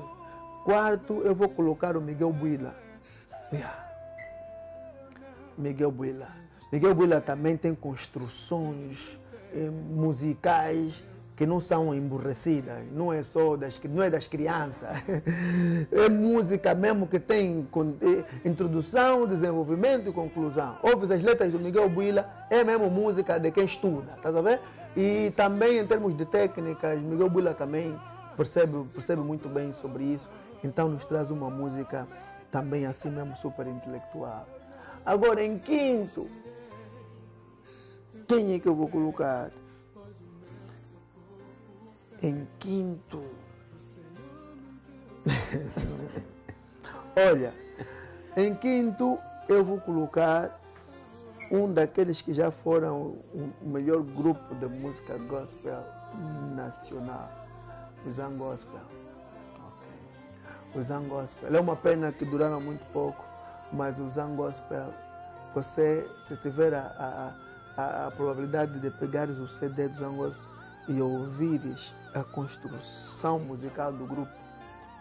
S2: Quarto, eu vou colocar o Miguel Buila. Miguel Buila. Miguel Buila também tem construções musicais que não são emburrecidas, não é só não é das crianças. É música mesmo que tem introdução, desenvolvimento e conclusão. Ouve as letras do Miguel Buila, é mesmo música de quem estuda, tá sabendo? E também em termos de técnicas, Miguel Buila também percebe muito bem sobre isso. Então nos traz uma música também assim mesmo super intelectual. Agora em quinto, quem é que eu vou colocar? Em quinto. Olha, em quinto eu vou colocar um daqueles que já foram o melhor grupo de música gospel nacional, o Zan Gospel. O Zan Gospel. É uma pena que duraram muito pouco, mas o Zan Gospel, você, se tiver a probabilidade de pegares o CD do Zan Gospel e ouvires a construção musical do grupo,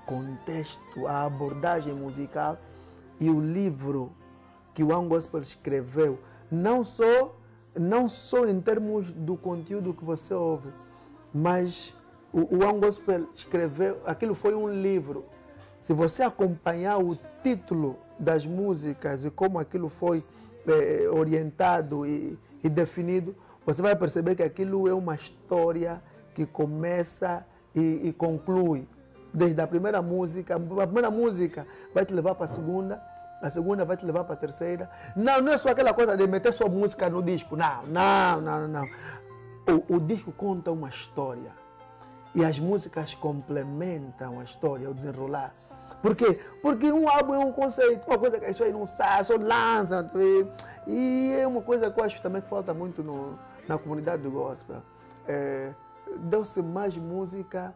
S2: contexto, a abordagem musical e o livro que o One Gospel escreveu, não só em termos do conteúdo que você ouve, mas o One Gospel escreveu, aquilo foi um livro. Se você acompanhar o título das músicas e como aquilo foi orientado e definido, você vai perceber que aquilo é uma história que começa e conclui. Desde a primeira música vai te levar para a segunda vai te levar para a terceira. Não é só aquela coisa de meter sua música no disco. Não. O disco conta uma história. E as músicas complementam a história, o desenrolar. Por quê? Porque um álbum é um conceito, uma coisa que isso aí não sai, só lança. E é uma coisa que eu acho também que falta muito na comunidade do gospel. Deu-se mais música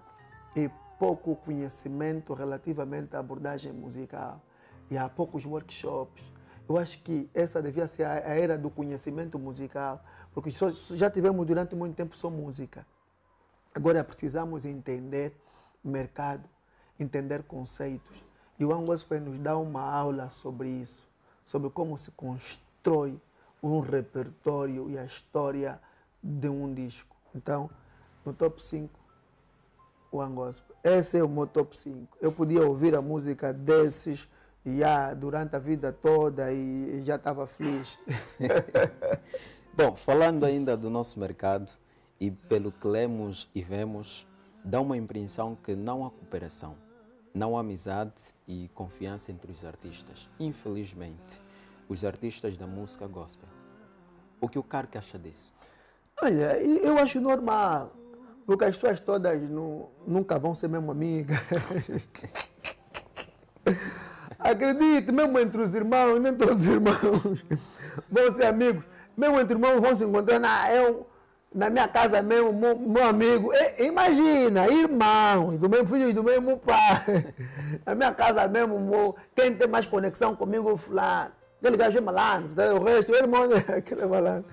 S2: e pouco conhecimento relativamente à abordagem musical. E há poucos workshops. Eu acho que essa devia ser a era do conhecimento musical, porque já tivemos durante muito tempo só música. Agora precisamos entender mercado, entender conceitos. E o One Gospel nos dá uma aula sobre isso, sobre como se constrói um repertório e a história de um disco. Então, no top 5, One Gospel. Esse é o meu top 5. Eu podia ouvir a música desses durante a vida toda e já estava feliz.
S1: Bom, falando ainda do nosso mercado e pelo que lemos e vemos, dá uma impressão que não há cooperação, não há amizade e confiança entre os artistas. Infelizmente, os artistas da música gospel. O que o Carque acha disso?
S2: Olha, eu acho normal, porque as pessoas todas nunca vão ser mesmo amigas. Acredite, mesmo entre os irmãos, nem todos os irmãos vão ser amigos. Mesmo entre irmãos vão se encontrar. Na minha casa mesmo, meu amigo. Imagina, irmãos, do mesmo filho e do mesmo pai. Na minha casa mesmo, quem tem mais conexão comigo é o fulano. Aquele gajo é malandro, o resto, o irmão aquele é malandro.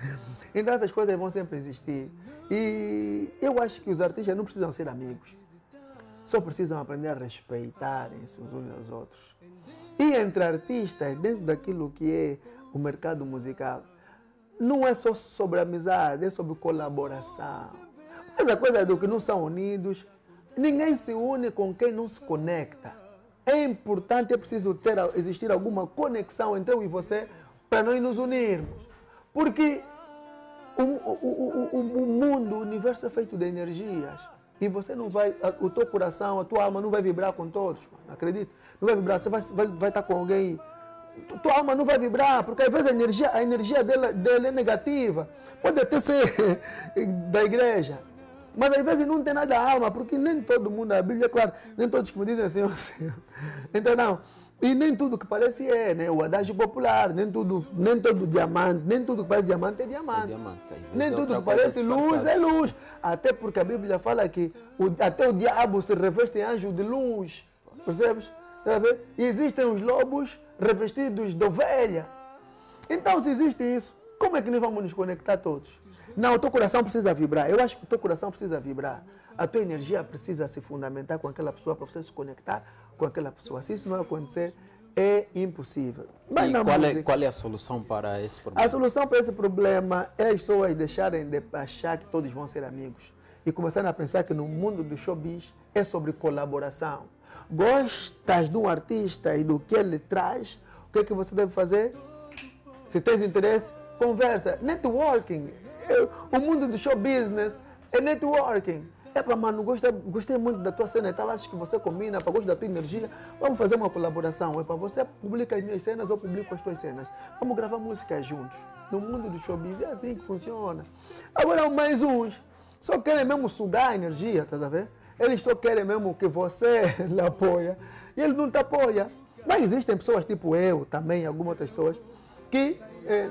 S2: Então essas coisas vão sempre existir. E eu acho que os artistas não precisam ser amigos. Só precisam aprender a respeitarem-se uns aos outros. E entre artistas, dentro daquilo que é o mercado musical, não é só sobre amizade, é sobre colaboração. Mas a coisa do que não são unidos, ninguém se une com quem não se conecta. É importante, é preciso existir alguma conexão entre eu e você para nós nos unirmos. Porque o mundo, o universo é feito de energias. E você não vai, o teu coração, a tua alma não vai vibrar com todos, mano, acredita? Não vai vibrar, você vai estar com alguém, tua alma não vai vibrar, porque às vezes a energia dele é negativa. Pode até ser da igreja, mas às vezes não tem nada da alma, porque nem todo mundo, a Bíblia, claro, nem todos que me dizem assim, então não. E nem tudo que parece né? O adágio popular, nem todo diamante, nem tudo que parece diamante é diamante. Nem tudo que parece luz é luz. Até porque a Bíblia fala que até o diabo se reveste em anjo de luz. Percebes? E existem os lobos revestidos de ovelha. Então, se existe isso, como é que nós vamos nos conectar todos? Não, o teu coração precisa vibrar. Eu acho que o teu coração precisa vibrar. A tua energia precisa se fundamentar com aquela pessoa para você se conectar com aquela pessoa. Se isso não acontecer, é impossível. Mas
S1: E qual é a solução para esse problema?
S2: A solução para esse problema é as pessoas deixarem de achar que todos vão ser amigos e começarem a pensar que no mundo do showbiz é sobre colaboração. Gostas de um artista e do que ele traz, o que é que você deve fazer? Se tens interesse, conversa. Networking. O mundo do show business é networking. Epa, mano, gostei muito da tua cena e tal, acho que você combina, gosto da tua energia, vamos fazer uma colaboração. Epa, você publica as minhas cenas, eu publico as tuas cenas. Vamos gravar música juntos. No mundo do showbiz é assim que funciona. Agora, mais uns só querem mesmo sugar a energia, tá a ver? Eles só querem mesmo que você lhe apoia e ele não te apoia. Mas existem pessoas tipo eu, também, algumas outras pessoas, que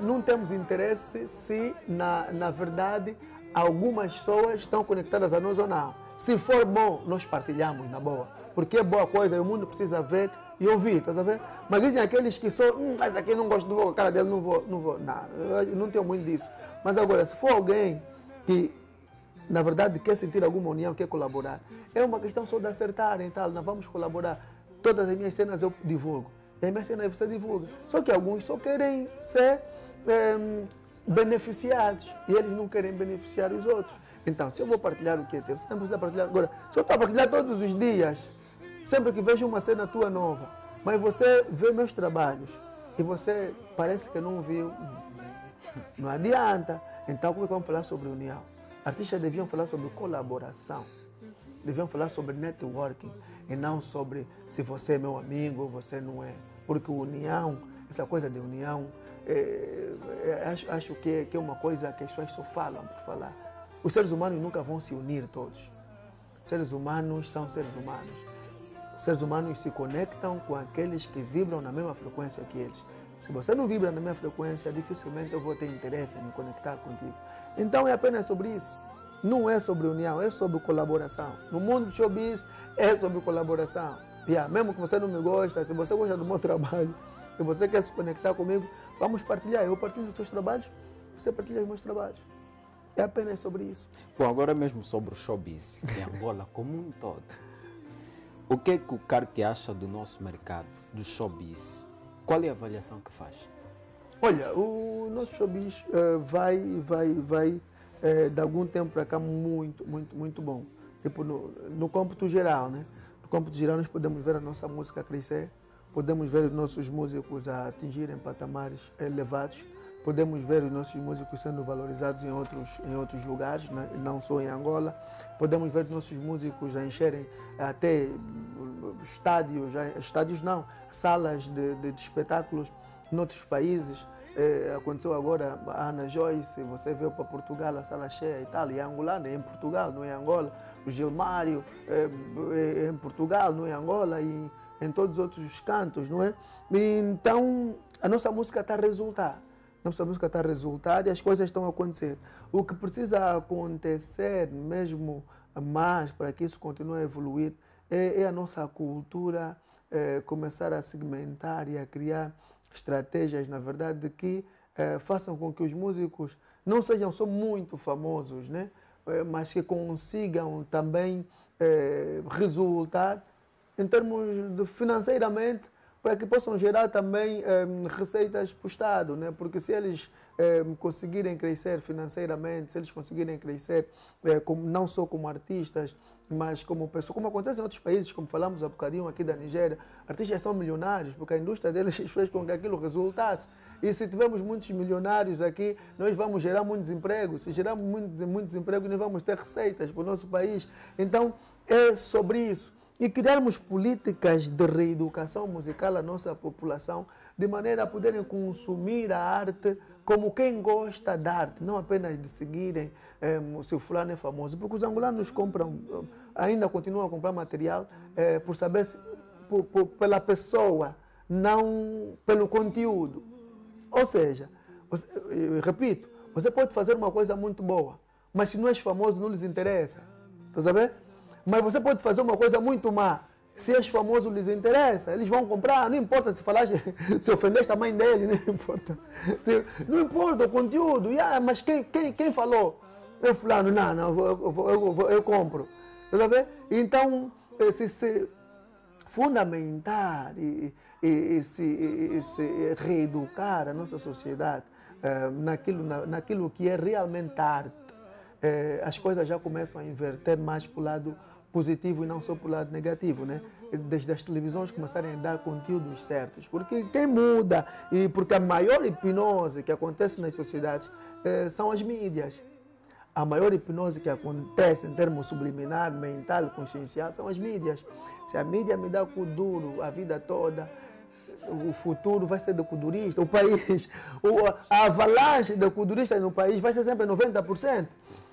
S2: não temos interesse se, na verdade, algumas pessoas estão conectadas a nós ou não. Se for bom, nós partilhamos na boa. Porque é boa coisa e o mundo precisa ver e ouvir, tá a ver? Mas dizem aqueles que só, mas aqui não gosto do cara dele, não vou. Não, eu não tenho muito disso. Mas agora, se for alguém que, na verdade, quer sentir alguma união, quer colaborar, é uma questão só de acertar e tal, nós vamos colaborar. Todas as minhas cenas eu divulgo. E as minhas cenas você divulga. Só que alguns só querem ser beneficiados e eles não querem beneficiar os outros. Então, se eu vou partilhar o que é teu, você não precisa partilhar agora. Se eu estou a partilhar todos os dias, sempre que vejo uma cena tua nova, mas você vê meus trabalhos e você parece que não viu, não adianta. Então, como é que vamos falar sobre união? Artistas deviam falar sobre colaboração, deviam falar sobre networking e não sobre se você é meu amigo ou você não é. Porque união, essa coisa de união, acho que é uma coisa que as pessoas só falam por falar. Os seres humanos nunca vão se unir todos. Seres humanos são seres humanos. Os seres humanos se conectam com aqueles que vibram na mesma frequência que eles. Se você não vibra na mesma frequência, dificilmente eu vou ter interesse em me conectar contigo. Então é apenas sobre isso. Não é sobre união, é sobre colaboração. No mundo do showbiz é sobre colaboração. Mesmo que você não me gosta, se você gosta do meu trabalho, se você quer se conectar comigo, vamos partilhar. Eu partilho os seus trabalhos, você partilha os meus trabalhos. É apenas sobre isso.
S1: Bom, agora mesmo sobre o showbiz em Angola como um todo. O que é que o Carque acha do nosso mercado, do showbiz? Qual é a avaliação que faz?
S2: Olha, o nosso showbiz vai de algum tempo para cá muito bom. Tipo, no cômputo geral, né? No cômputo geral nós podemos ver a nossa música crescer, podemos ver os nossos músicos a atingirem patamares elevados, podemos ver os nossos músicos sendo valorizados em outros lugares, né? Não só em Angola. Podemos ver os nossos músicos a encherem até estádios não, salas de espetáculos em outros países. Aconteceu agora a Ana Joyce, você veio para Portugal, a sala cheia e tal, e é angolano, é em Portugal, não é Angola. O Gilmário é em Portugal, não é Angola, e em todos os outros cantos, não é? E então, a nossa música está a resultar. Nossa música está a resultar e as coisas estão a acontecer. O que precisa acontecer mesmo mais para que isso continue a evoluir é a nossa cultura começar a segmentar e a criar estratégias, na verdade, que façam com que os músicos não sejam só muito famosos, né? Mas que consigam também resultar em termos de financeiramente, para que possam gerar também receitas para o Estado, né? Porque se eles conseguirem crescer financeiramente, se eles conseguirem crescer não só como artistas, mas como pessoas, como acontece em outros países, como falamos há bocadinho aqui da Nigéria, artistas são milionários, porque a indústria deles fez com que aquilo resultasse. E se tivermos muitos milionários aqui, nós vamos gerar muitos empregos. Se gerarmos muitos empregos, nós vamos ter receitas para o nosso país. Então, é sobre isso. E criarmos políticas de reeducação musical à nossa população, de maneira a poderem consumir a arte como quem gosta da arte, não apenas de seguirem se o fulano é famoso, porque os angolanos compram, ainda continuam a comprar material por saber pela pessoa, não pelo conteúdo. Ou seja, eu repito, você pode fazer uma coisa muito boa, mas se não és famoso não lhes interessa, está a saber? Mas você pode fazer uma coisa muito má Se és famoso, lhes interessa. Eles vão comprar, não importa se falaste, se ofendeste a mãe dele, não importa. Não importa o conteúdo. Mas quem falou? Eu fulano, não, eu compro. Tá vendo? Então, se fundamentar e se reeducar a nossa sociedade naquilo que é realmente arte, as coisas já começam a inverter mais para o lado positivo e não só para o lado negativo, né? Desde as televisões começarem a dar conteúdos certos, porque quem muda, e porque a maior hipnose que acontece nas sociedades são as mídias. A maior hipnose que acontece em termos subliminar, mental, consciencial, são as mídias. Se a mídia me dá cu duro a vida toda, o futuro vai ser do kudurista. O país, a avalanche de kuduristas no país vai ser sempre 90%.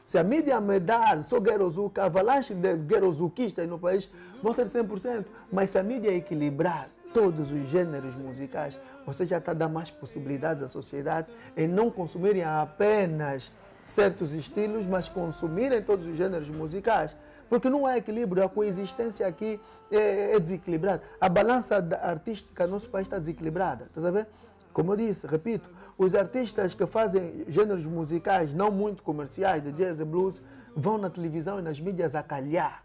S2: Se a mídia me dar só guerrozuca, a avalanche de guerrozuquistas no país vão ser 100%. Mas se a mídia equilibrar todos os gêneros musicais, você já está a dar mais possibilidades à sociedade em não consumirem apenas certos estilos, mas consumirem todos os gêneros musicais. Porque não há equilíbrio, a coexistência aqui é desequilibrada. A balança artística no nosso país está desequilibrada. Está a ver? Como eu disse, repito, os artistas que fazem gêneros musicais não muito comerciais, de jazz e blues, vão na televisão e nas mídias a calhar.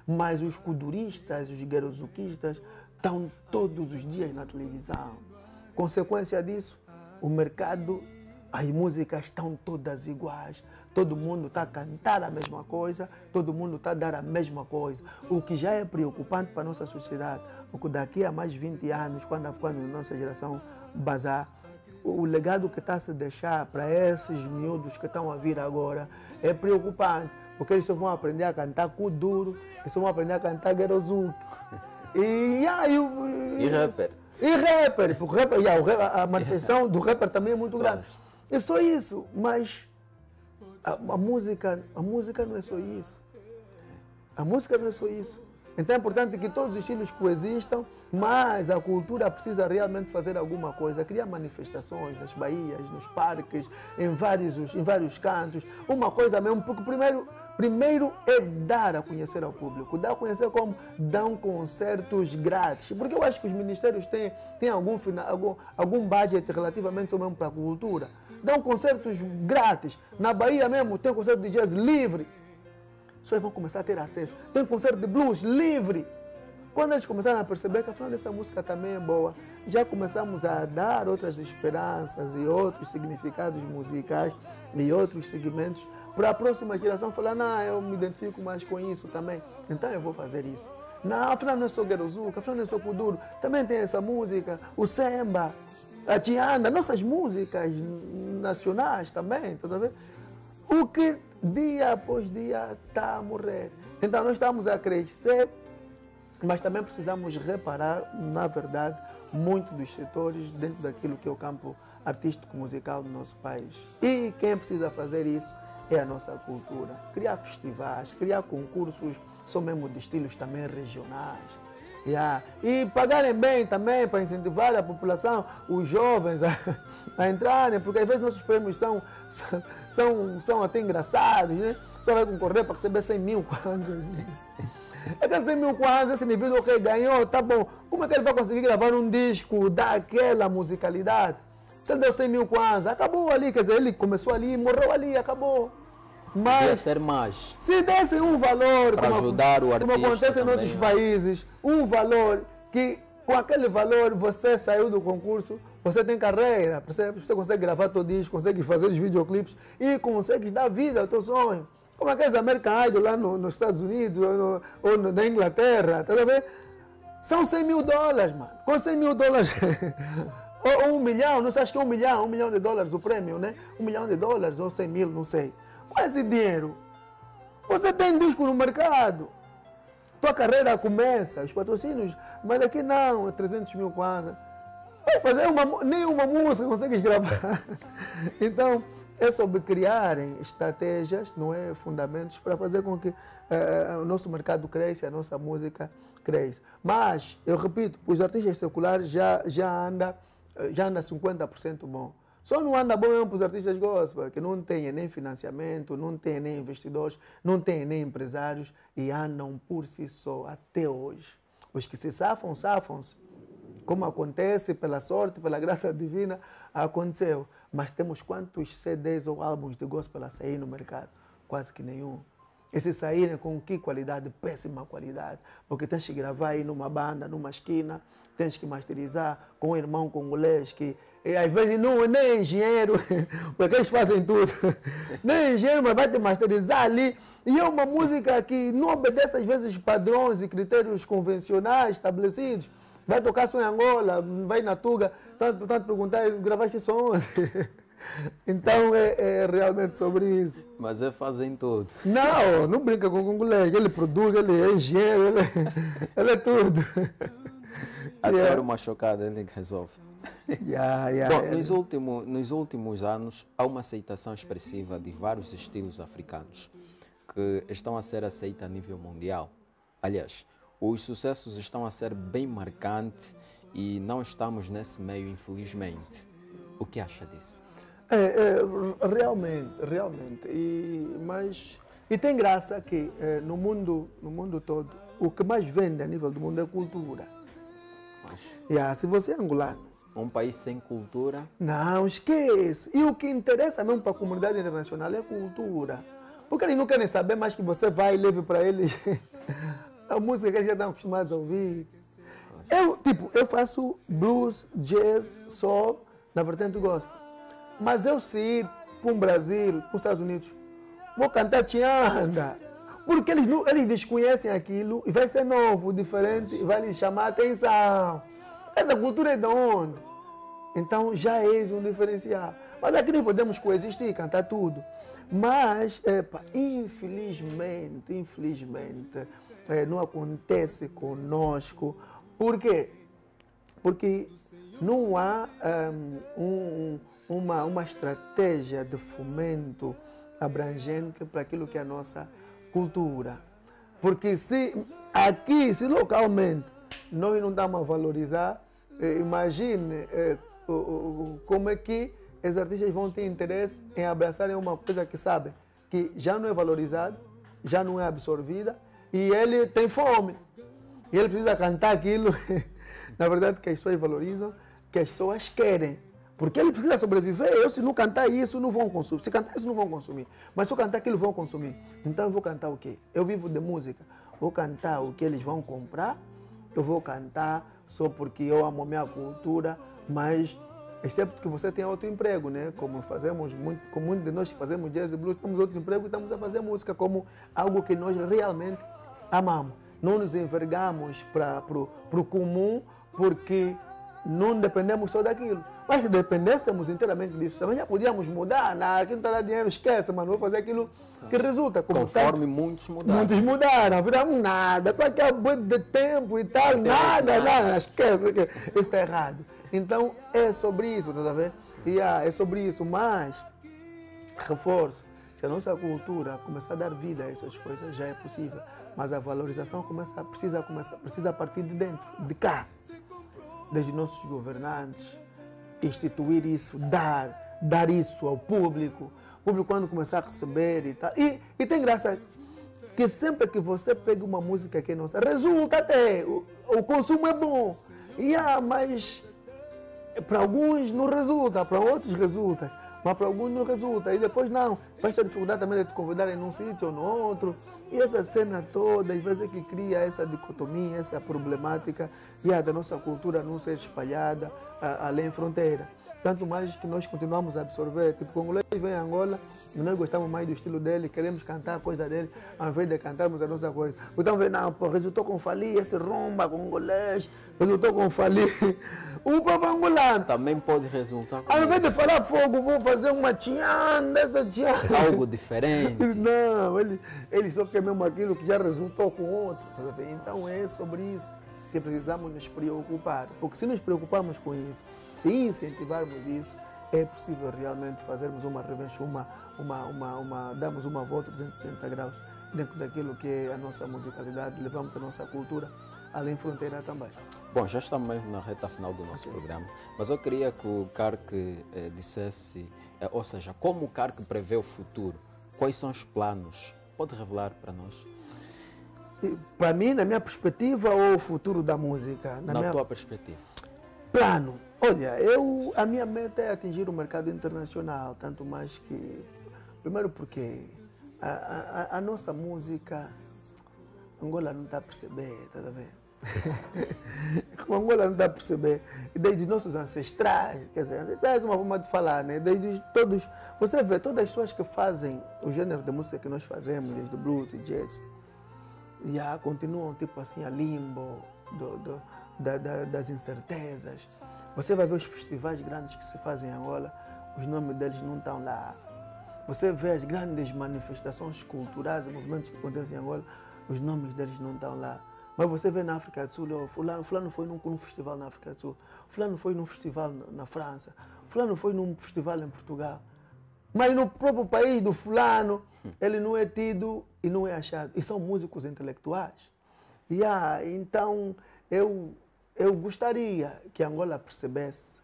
S2: Mas os kuduristas, os guerrozuquistas, estão todos os dias na televisão. Consequência disso, o mercado, as músicas estão todas iguais. Todo mundo está a cantar a mesma coisa, todo mundo está a dar a mesma coisa. O que já é preocupante para a nossa sociedade, porque daqui a mais 20 anos, quando a nossa geração bazar, o legado que está a se deixar para esses miúdos que estão a vir agora é preocupante, porque eles só vão aprender a cantar kuduro, eles só vão aprender a cantar guerozuki. E
S1: rapper.
S2: E rapper, porque a manifestação do rapper também é muito grande. É só isso, mas a música não é só isso. A música não é só isso. Então é importante que todos os estilos coexistam, mas a cultura precisa realmente fazer alguma coisa, criar manifestações nas baías, nos parques, em vários cantos. Uma coisa mesmo, porque primeiro é dar a conhecer ao público. Dar a conhecer como dão concertos grátis. Porque eu acho que os ministérios têm algum budget relativamente só mesmo para a cultura. Dão concertos grátis. Na Bahia mesmo tem concerto de jazz livre. As pessoas vão começar a ter acesso. Tem concerto de blues livre. Quando eles começaram a perceber que afinal essa música também é boa, já começamos a dar outras esperanças e outros significados musicais e outros segmentos para a próxima geração falar, não, eu me identifico mais com isso também, então eu vou fazer isso. Não, afinal não é só guerozuca, afinal não é só kuduro, também tem essa música, o samba, a tianda, nossas músicas nacionais também, tá vendo? O que dia após dia está a morrer. Então nós estamos a crescer, mas também precisamos reparar, na verdade, muito dos setores dentro daquilo que é o campo artístico musical do nosso país. E quem precisa fazer isso é a nossa cultura. Criar festivais, criar concursos, só mesmo de estilos também regionais. E pagarem bem também para incentivar a população, os jovens a entrarem, porque às vezes nossos prêmios são até engraçados, né? Só vai concorrer para receber 100 mil kwanzas. É que 100 mil kwanzas, esse indivíduo que ganhou, tá bom. Como é que ele vai conseguir gravar um disco daquela musicalidade? Se ele deu 100 mil kwanzas, acabou ali, quer dizer, ele começou ali, morreu ali, acabou. Mas
S1: devia ser mais.
S2: Se desse um valor,
S1: para ajudar o artista,
S2: como acontece em outros países, um valor que com aquele valor você saiu do concurso, você tem carreira, percebe? Você consegue gravar teu disco, consegue fazer os videoclipes e consegue dar vida ao teu sonho. Como aqueles American Idol lá nos Estados Unidos ou na Inglaterra, tá vendo? São 100 mil dólares, mano. Com 100 mil dólares, ou 1 milhão, não sei, acho que é 1 milhão de dólares o prêmio, né? 1 milhão de dólares ou 100 mil, não sei. Com esse dinheiro, você tem disco no mercado. Tua carreira começa, os patrocínios, mas aqui não, é 300 mil kwanzas. Vai fazer nem uma música consegues gravar. Então, é sobre criarem estratégias, não é, fundamentos para fazer com que o nosso mercado cresça, a nossa música cresça. Mas, eu repito, os artistas seculares já anda 50% bom. Só não anda bom mesmo para os artistas gospel, que não têm nem financiamento, não têm nem investidores, não têm nem empresários e andam por si só até hoje. Os que se safam, safam-se. Como acontece, pela sorte, pela graça divina, aconteceu. Mas temos quantos CDs ou álbuns de gospel a sair no mercado? Quase que nenhum. E se saírem com que qualidade? Péssima qualidade. Porque tens que gravar aí numa banda, numa esquina, tens que masterizar com um irmão congolês que às vezes não nem é engenheiro, porque eles fazem tudo. Nem é engenheiro, mas vai te masterizar ali. E é uma música que não obedece às vezes padrões e critérios convencionais estabelecidos. Vai tocar só em Angola, vai na Tuga, tanto perguntar, gravaste isso onde? Então é realmente sobre isso.
S1: Mas fazem tudo.
S2: Não, não brinca com o congolês. Ele produz, ele é engenheiro, ele é tudo.
S1: Até uma chocada ele resolve. Bom, nos últimos anos há uma aceitação expressiva de vários estilos africanos que estão a ser aceitos a nível mundial. Aliás, os sucessos estão a ser bem marcantes e não estamos nesse meio, infelizmente. O que acha disso?
S2: Realmente. E tem graça que no mundo todo, o que mais vende a nível do mundo é cultura. Se você é angolano,
S1: um país sem cultura?
S2: Não, esquece. E o que interessa mesmo para a comunidade internacional é cultura. Porque eles não querem saber mais que você vai e leve para eles a música que eles já estão acostumados a ouvir. Eu faço blues, jazz, soul, na vertente gospel. Mas eu se ir para o Brasil, para os Estados Unidos, vou cantar Tianda. Porque eles desconhecem aquilo e vai ser novo, diferente, e vai lhes chamar a atenção. Essa cultura é de onde? Então já é um diferencial. Mas aqui nem podemos coexistir, cantar tudo. Mas, infelizmente, não acontece conosco. Por quê? Porque não há uma estratégia de fomento abrangente para aquilo que é a nossa cultura. Porque se localmente nós não estamos a valorizar, imagine como é que os artistas vão ter interesse em abraçarem uma coisa que sabem que já não é valorizada, já não é absorvida, e ele tem fome. E ele precisa cantar aquilo, na verdade, que as pessoas valorizam, que as pessoas querem. Porque ele precisa sobreviver. Eu, se não cantar isso, não vão consumir. Se cantar isso, não vão consumir. Mas se eu cantar aquilo, vão consumir. Então eu vou cantar o quê? Eu vivo de música. Vou cantar o que eles vão comprar. Eu vou cantar só porque eu amo a minha cultura. Mas, excepto que você tenha outro emprego, né? Como muitos de nós que fazemos jazz e blues, temos outros empregos e estamos a fazer música como algo que nós realmente amamos. Não nos envergamos para o comum porque não dependemos só daquilo. Mas se dependêssemos inteiramente disso, também já podíamos mudar. Aqui não está dando dinheiro, esquece, mas não vou fazer aquilo que resulta.
S1: Conforme muitos mudaram.
S2: Muitos mudaram, viraram nada. Estou aqui há muito de tempo e tal, nada, esquece. Isso está errado. Então, é sobre isso, está a ver? É sobre isso, mas, reforço, se a nossa cultura começar a dar vida a essas coisas, já é possível. Mas a valorização precisa partir de dentro, de cá. Desde nossos governantes, instituir isso, dar isso ao público. O público quando começar a receber e tal. E tem graça que sempre que você pega uma música que é nossa, resulta até, o consumo é bom. Mas para alguns não resulta, para outros resulta. Mas para alguns não resulta. E depois não, vai ter dificuldade também de te convidarem num sítio ou no outro. E essa cena toda, às vezes, é que cria essa dicotomia, essa problemática da nossa cultura não ser espalhada além fronteira. Tanto mais que nós continuamos a absorver. Tipo, o congolês vem a Angola e nós gostamos mais do estilo dele, queremos cantar a coisa dele, ao invés de cantarmos a nossa coisa. Então, não, resultou com Fali, esse rumba congolês, resultou com Fali. O próprio angolano
S1: também pode resultar.
S2: Ao invés de falar fogo, vou fazer uma tianda,
S1: algo diferente.
S2: Não, ele só quer mesmo aquilo que já resultou com outro. Então é sobre isso que precisamos nos preocupar. Porque se nos preocuparmos com isso, se incentivarmos isso, é possível realmente fazermos uma revanche, darmos uma volta 360 graus dentro daquilo que é a nossa musicalidade, levamos a nossa cultura além fronteira também.
S1: Bom, já estamos mesmo na reta final do nosso programa, mas eu queria que o Kark dissesse, ou seja, como o Kark prevê o futuro, quais são os planos? Pode revelar para nós?
S2: Para mim, na minha perspectiva, ou o futuro da música?
S1: Na tua perspectiva.
S2: Plano. Olha, a minha meta é atingir o mercado internacional, tanto mais que... Primeiro porque a nossa música, Angola não está a perceber, está a ver? Como Angola não está a perceber, desde nossos ancestrais, quer dizer, ancestrais é uma forma de falar, né? Desde todos, você vê, todas as pessoas que fazem o gênero de música que nós fazemos, desde blues e jazz, continuam tipo assim a limbo das incertezas. Você vai ver os festivais grandes que se fazem em Angola, os nomes deles não estão lá. Você vê as grandes manifestações culturais e movimentos que acontecem em Angola, os nomes deles não estão lá. Mas você vê na África do Sul, fulano foi num festival na África do Sul, fulano foi num festival na França, fulano foi num festival em Portugal. Mas no próprio país do fulano, ele não é tido e não é achado. E são músicos intelectuais. Então, eu gostaria que Angola percebesse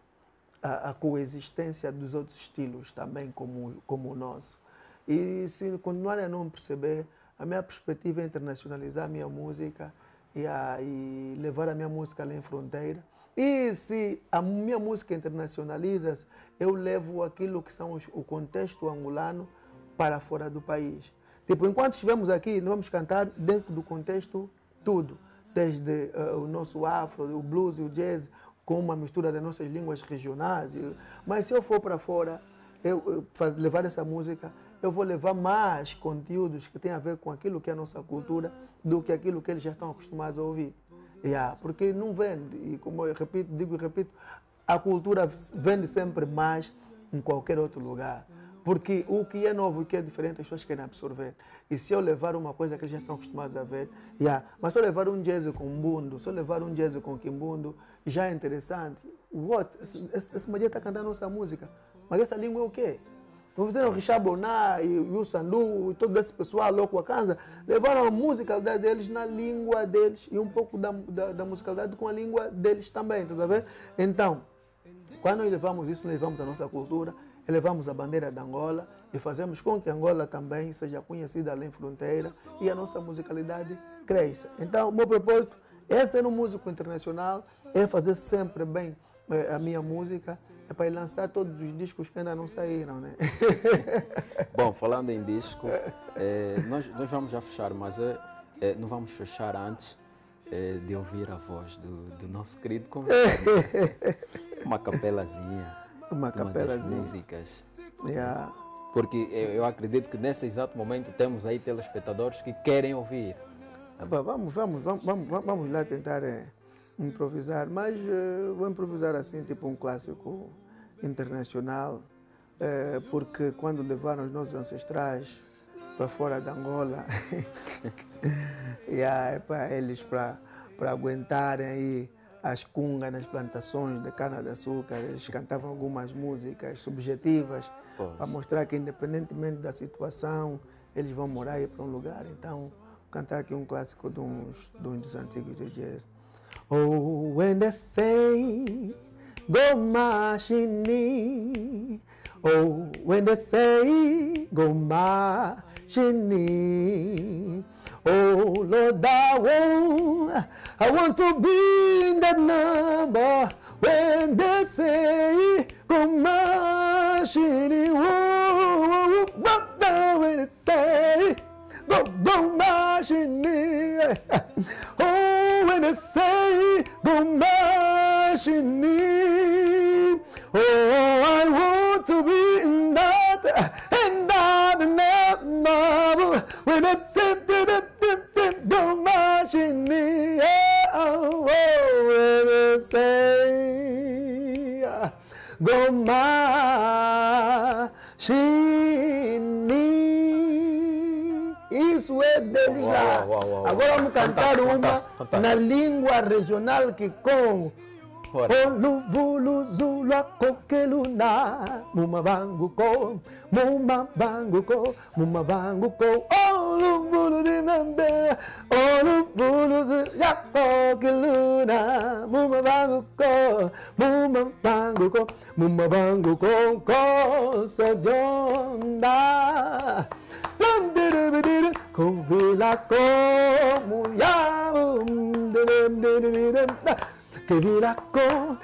S2: a coexistência dos outros estilos também como o nosso. E se continuarem a não perceber, a minha perspectiva é internacionalizar a minha música e levar a minha música além fronteira. E se a minha música internacionaliza, eu levo aquilo que são o contexto angolano para fora do país. Tipo, enquanto estivermos aqui, nós vamos cantar dentro do contexto tudo. Desde o nosso afro, o blues e o jazz, com uma mistura das nossas línguas regionais. Mas se eu for para fora, levar essa música, eu vou levar mais conteúdos que têm a ver com aquilo que é a nossa cultura do que aquilo que eles já estão acostumados a ouvir. Porque não vende, e como eu digo e repito, a cultura vende sempre mais em qualquer outro lugar. Porque o que é novo e o que é diferente, as pessoas querem absorver. E se eu levar uma coisa que eles já estão acostumados a ver, mas se eu levar um jazz com mbundo, se eu levar um jazz com quimbundo, já é interessante. Esse mulher está cantando nossa música, mas essa língua é o quê? Vamos dizer, o Richard Bonar e o Sandu e todo esse pessoal louco a Kanza levaram a musicalidade deles na língua deles e um pouco da musicalidade com a língua deles também, tá vendo? Então, quando nós levamos isso, nós levamos a nossa cultura, elevamos a bandeira de Angola e fazemos com que Angola também seja conhecida além fronteira e a nossa musicalidade cresça. Então, o meu propósito é ser um músico internacional, é fazer sempre bem a minha música, é para lançar todos os discos que ainda não saíram, né?
S1: Bom, falando em disco, nós vamos já fechar, mas não vamos fechar antes de ouvir a voz do nosso querido convidado. Uma capelazinha.
S2: Uma
S1: das músicas. Porque eu acredito que nesse exato momento temos aí telespectadores que querem ouvir.
S2: Vamos lá tentar improvisar, mas vou improvisar assim, tipo um clássico internacional, porque quando levaram os nossos ancestrais para fora de Angola, eles para aguentarem aí as cungas nas plantações de cana-de-açúcar, eles cantavam algumas músicas subjetivas para mostrar que, independentemente da situação, eles vão morar aí para um lugar. Então, vou cantar aqui um clássico de uns dos antigos de jazz. Oh, when they say, go marching. Oh, when they say, go marching. Oh, Lord, I want to be in that number when they say, go marching. Oh, when they say, go marching. Oh, when they say, go marching. Oh, I want to be in that number when they say, go marching. Oh, when they say, go marching. Isso é deles lá. Agora vamos cantar uma na língua regional que com Oluvulu Zula Coqueluna Mumavangu ko Mumavangu ko Mumavangu ko Oluvulu Zinande Oluvulu Zula Coqueluna Mumavangu ko Mumavangu ko Mumavangu ko Sojonda Covila como ya, que vila con,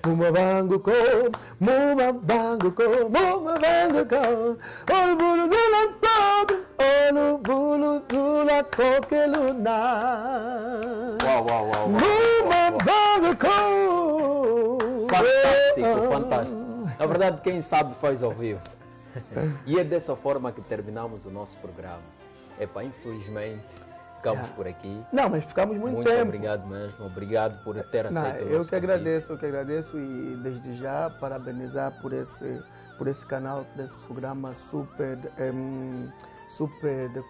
S2: Muma bango ko, muma bango ko, muma bango ko. Olu bulu zula ko, olu bulu zula ko que luna.
S1: Uau.
S2: Muma bango ko.
S1: Fantástico, fantástico. Na verdade, quem sabe faz ao vivo. E é dessa forma que terminamos o nosso programa. Epá, infelizmente, ficamos por aqui.
S2: Não, mas ficamos muito tempo.
S1: Muito obrigado mesmo. Obrigado por ter aceito o
S2: Eu
S1: nosso
S2: que agradeço e desde já parabenizar por esse canal, por esse programa super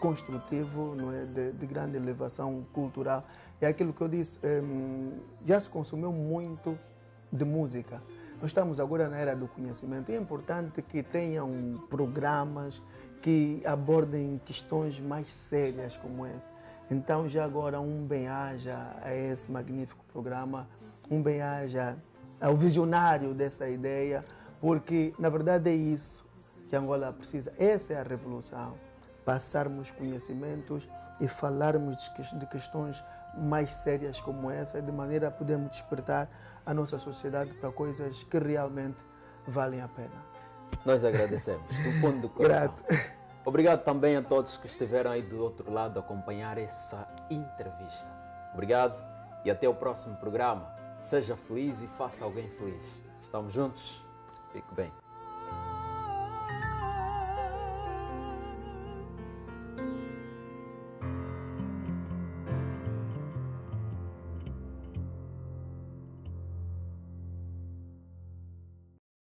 S2: construtivo, não é? De grande elevação cultural. É aquilo que eu disse, já se consumiu muito de música. Nós estamos agora na era do conhecimento. É importante que tenham programas que abordem questões mais sérias como esse. Então, já agora, um bem-aja a esse magnífico programa, um bem-aja ao visionário dessa ideia, porque, na verdade, é isso que Angola precisa. Essa é a revolução. Passarmos conhecimentos e falarmos de questões mais sérias como essa, de maneira a podermos despertar a nossa sociedade para coisas que realmente valem a pena.
S1: Nós agradecemos, do fundo do coração.
S2: Grato.
S1: Obrigado também a todos que estiveram aí do outro lado a acompanhar essa entrevista. Obrigado e até o próximo programa. Seja feliz e faça alguém feliz. Estamos juntos? Fique bem.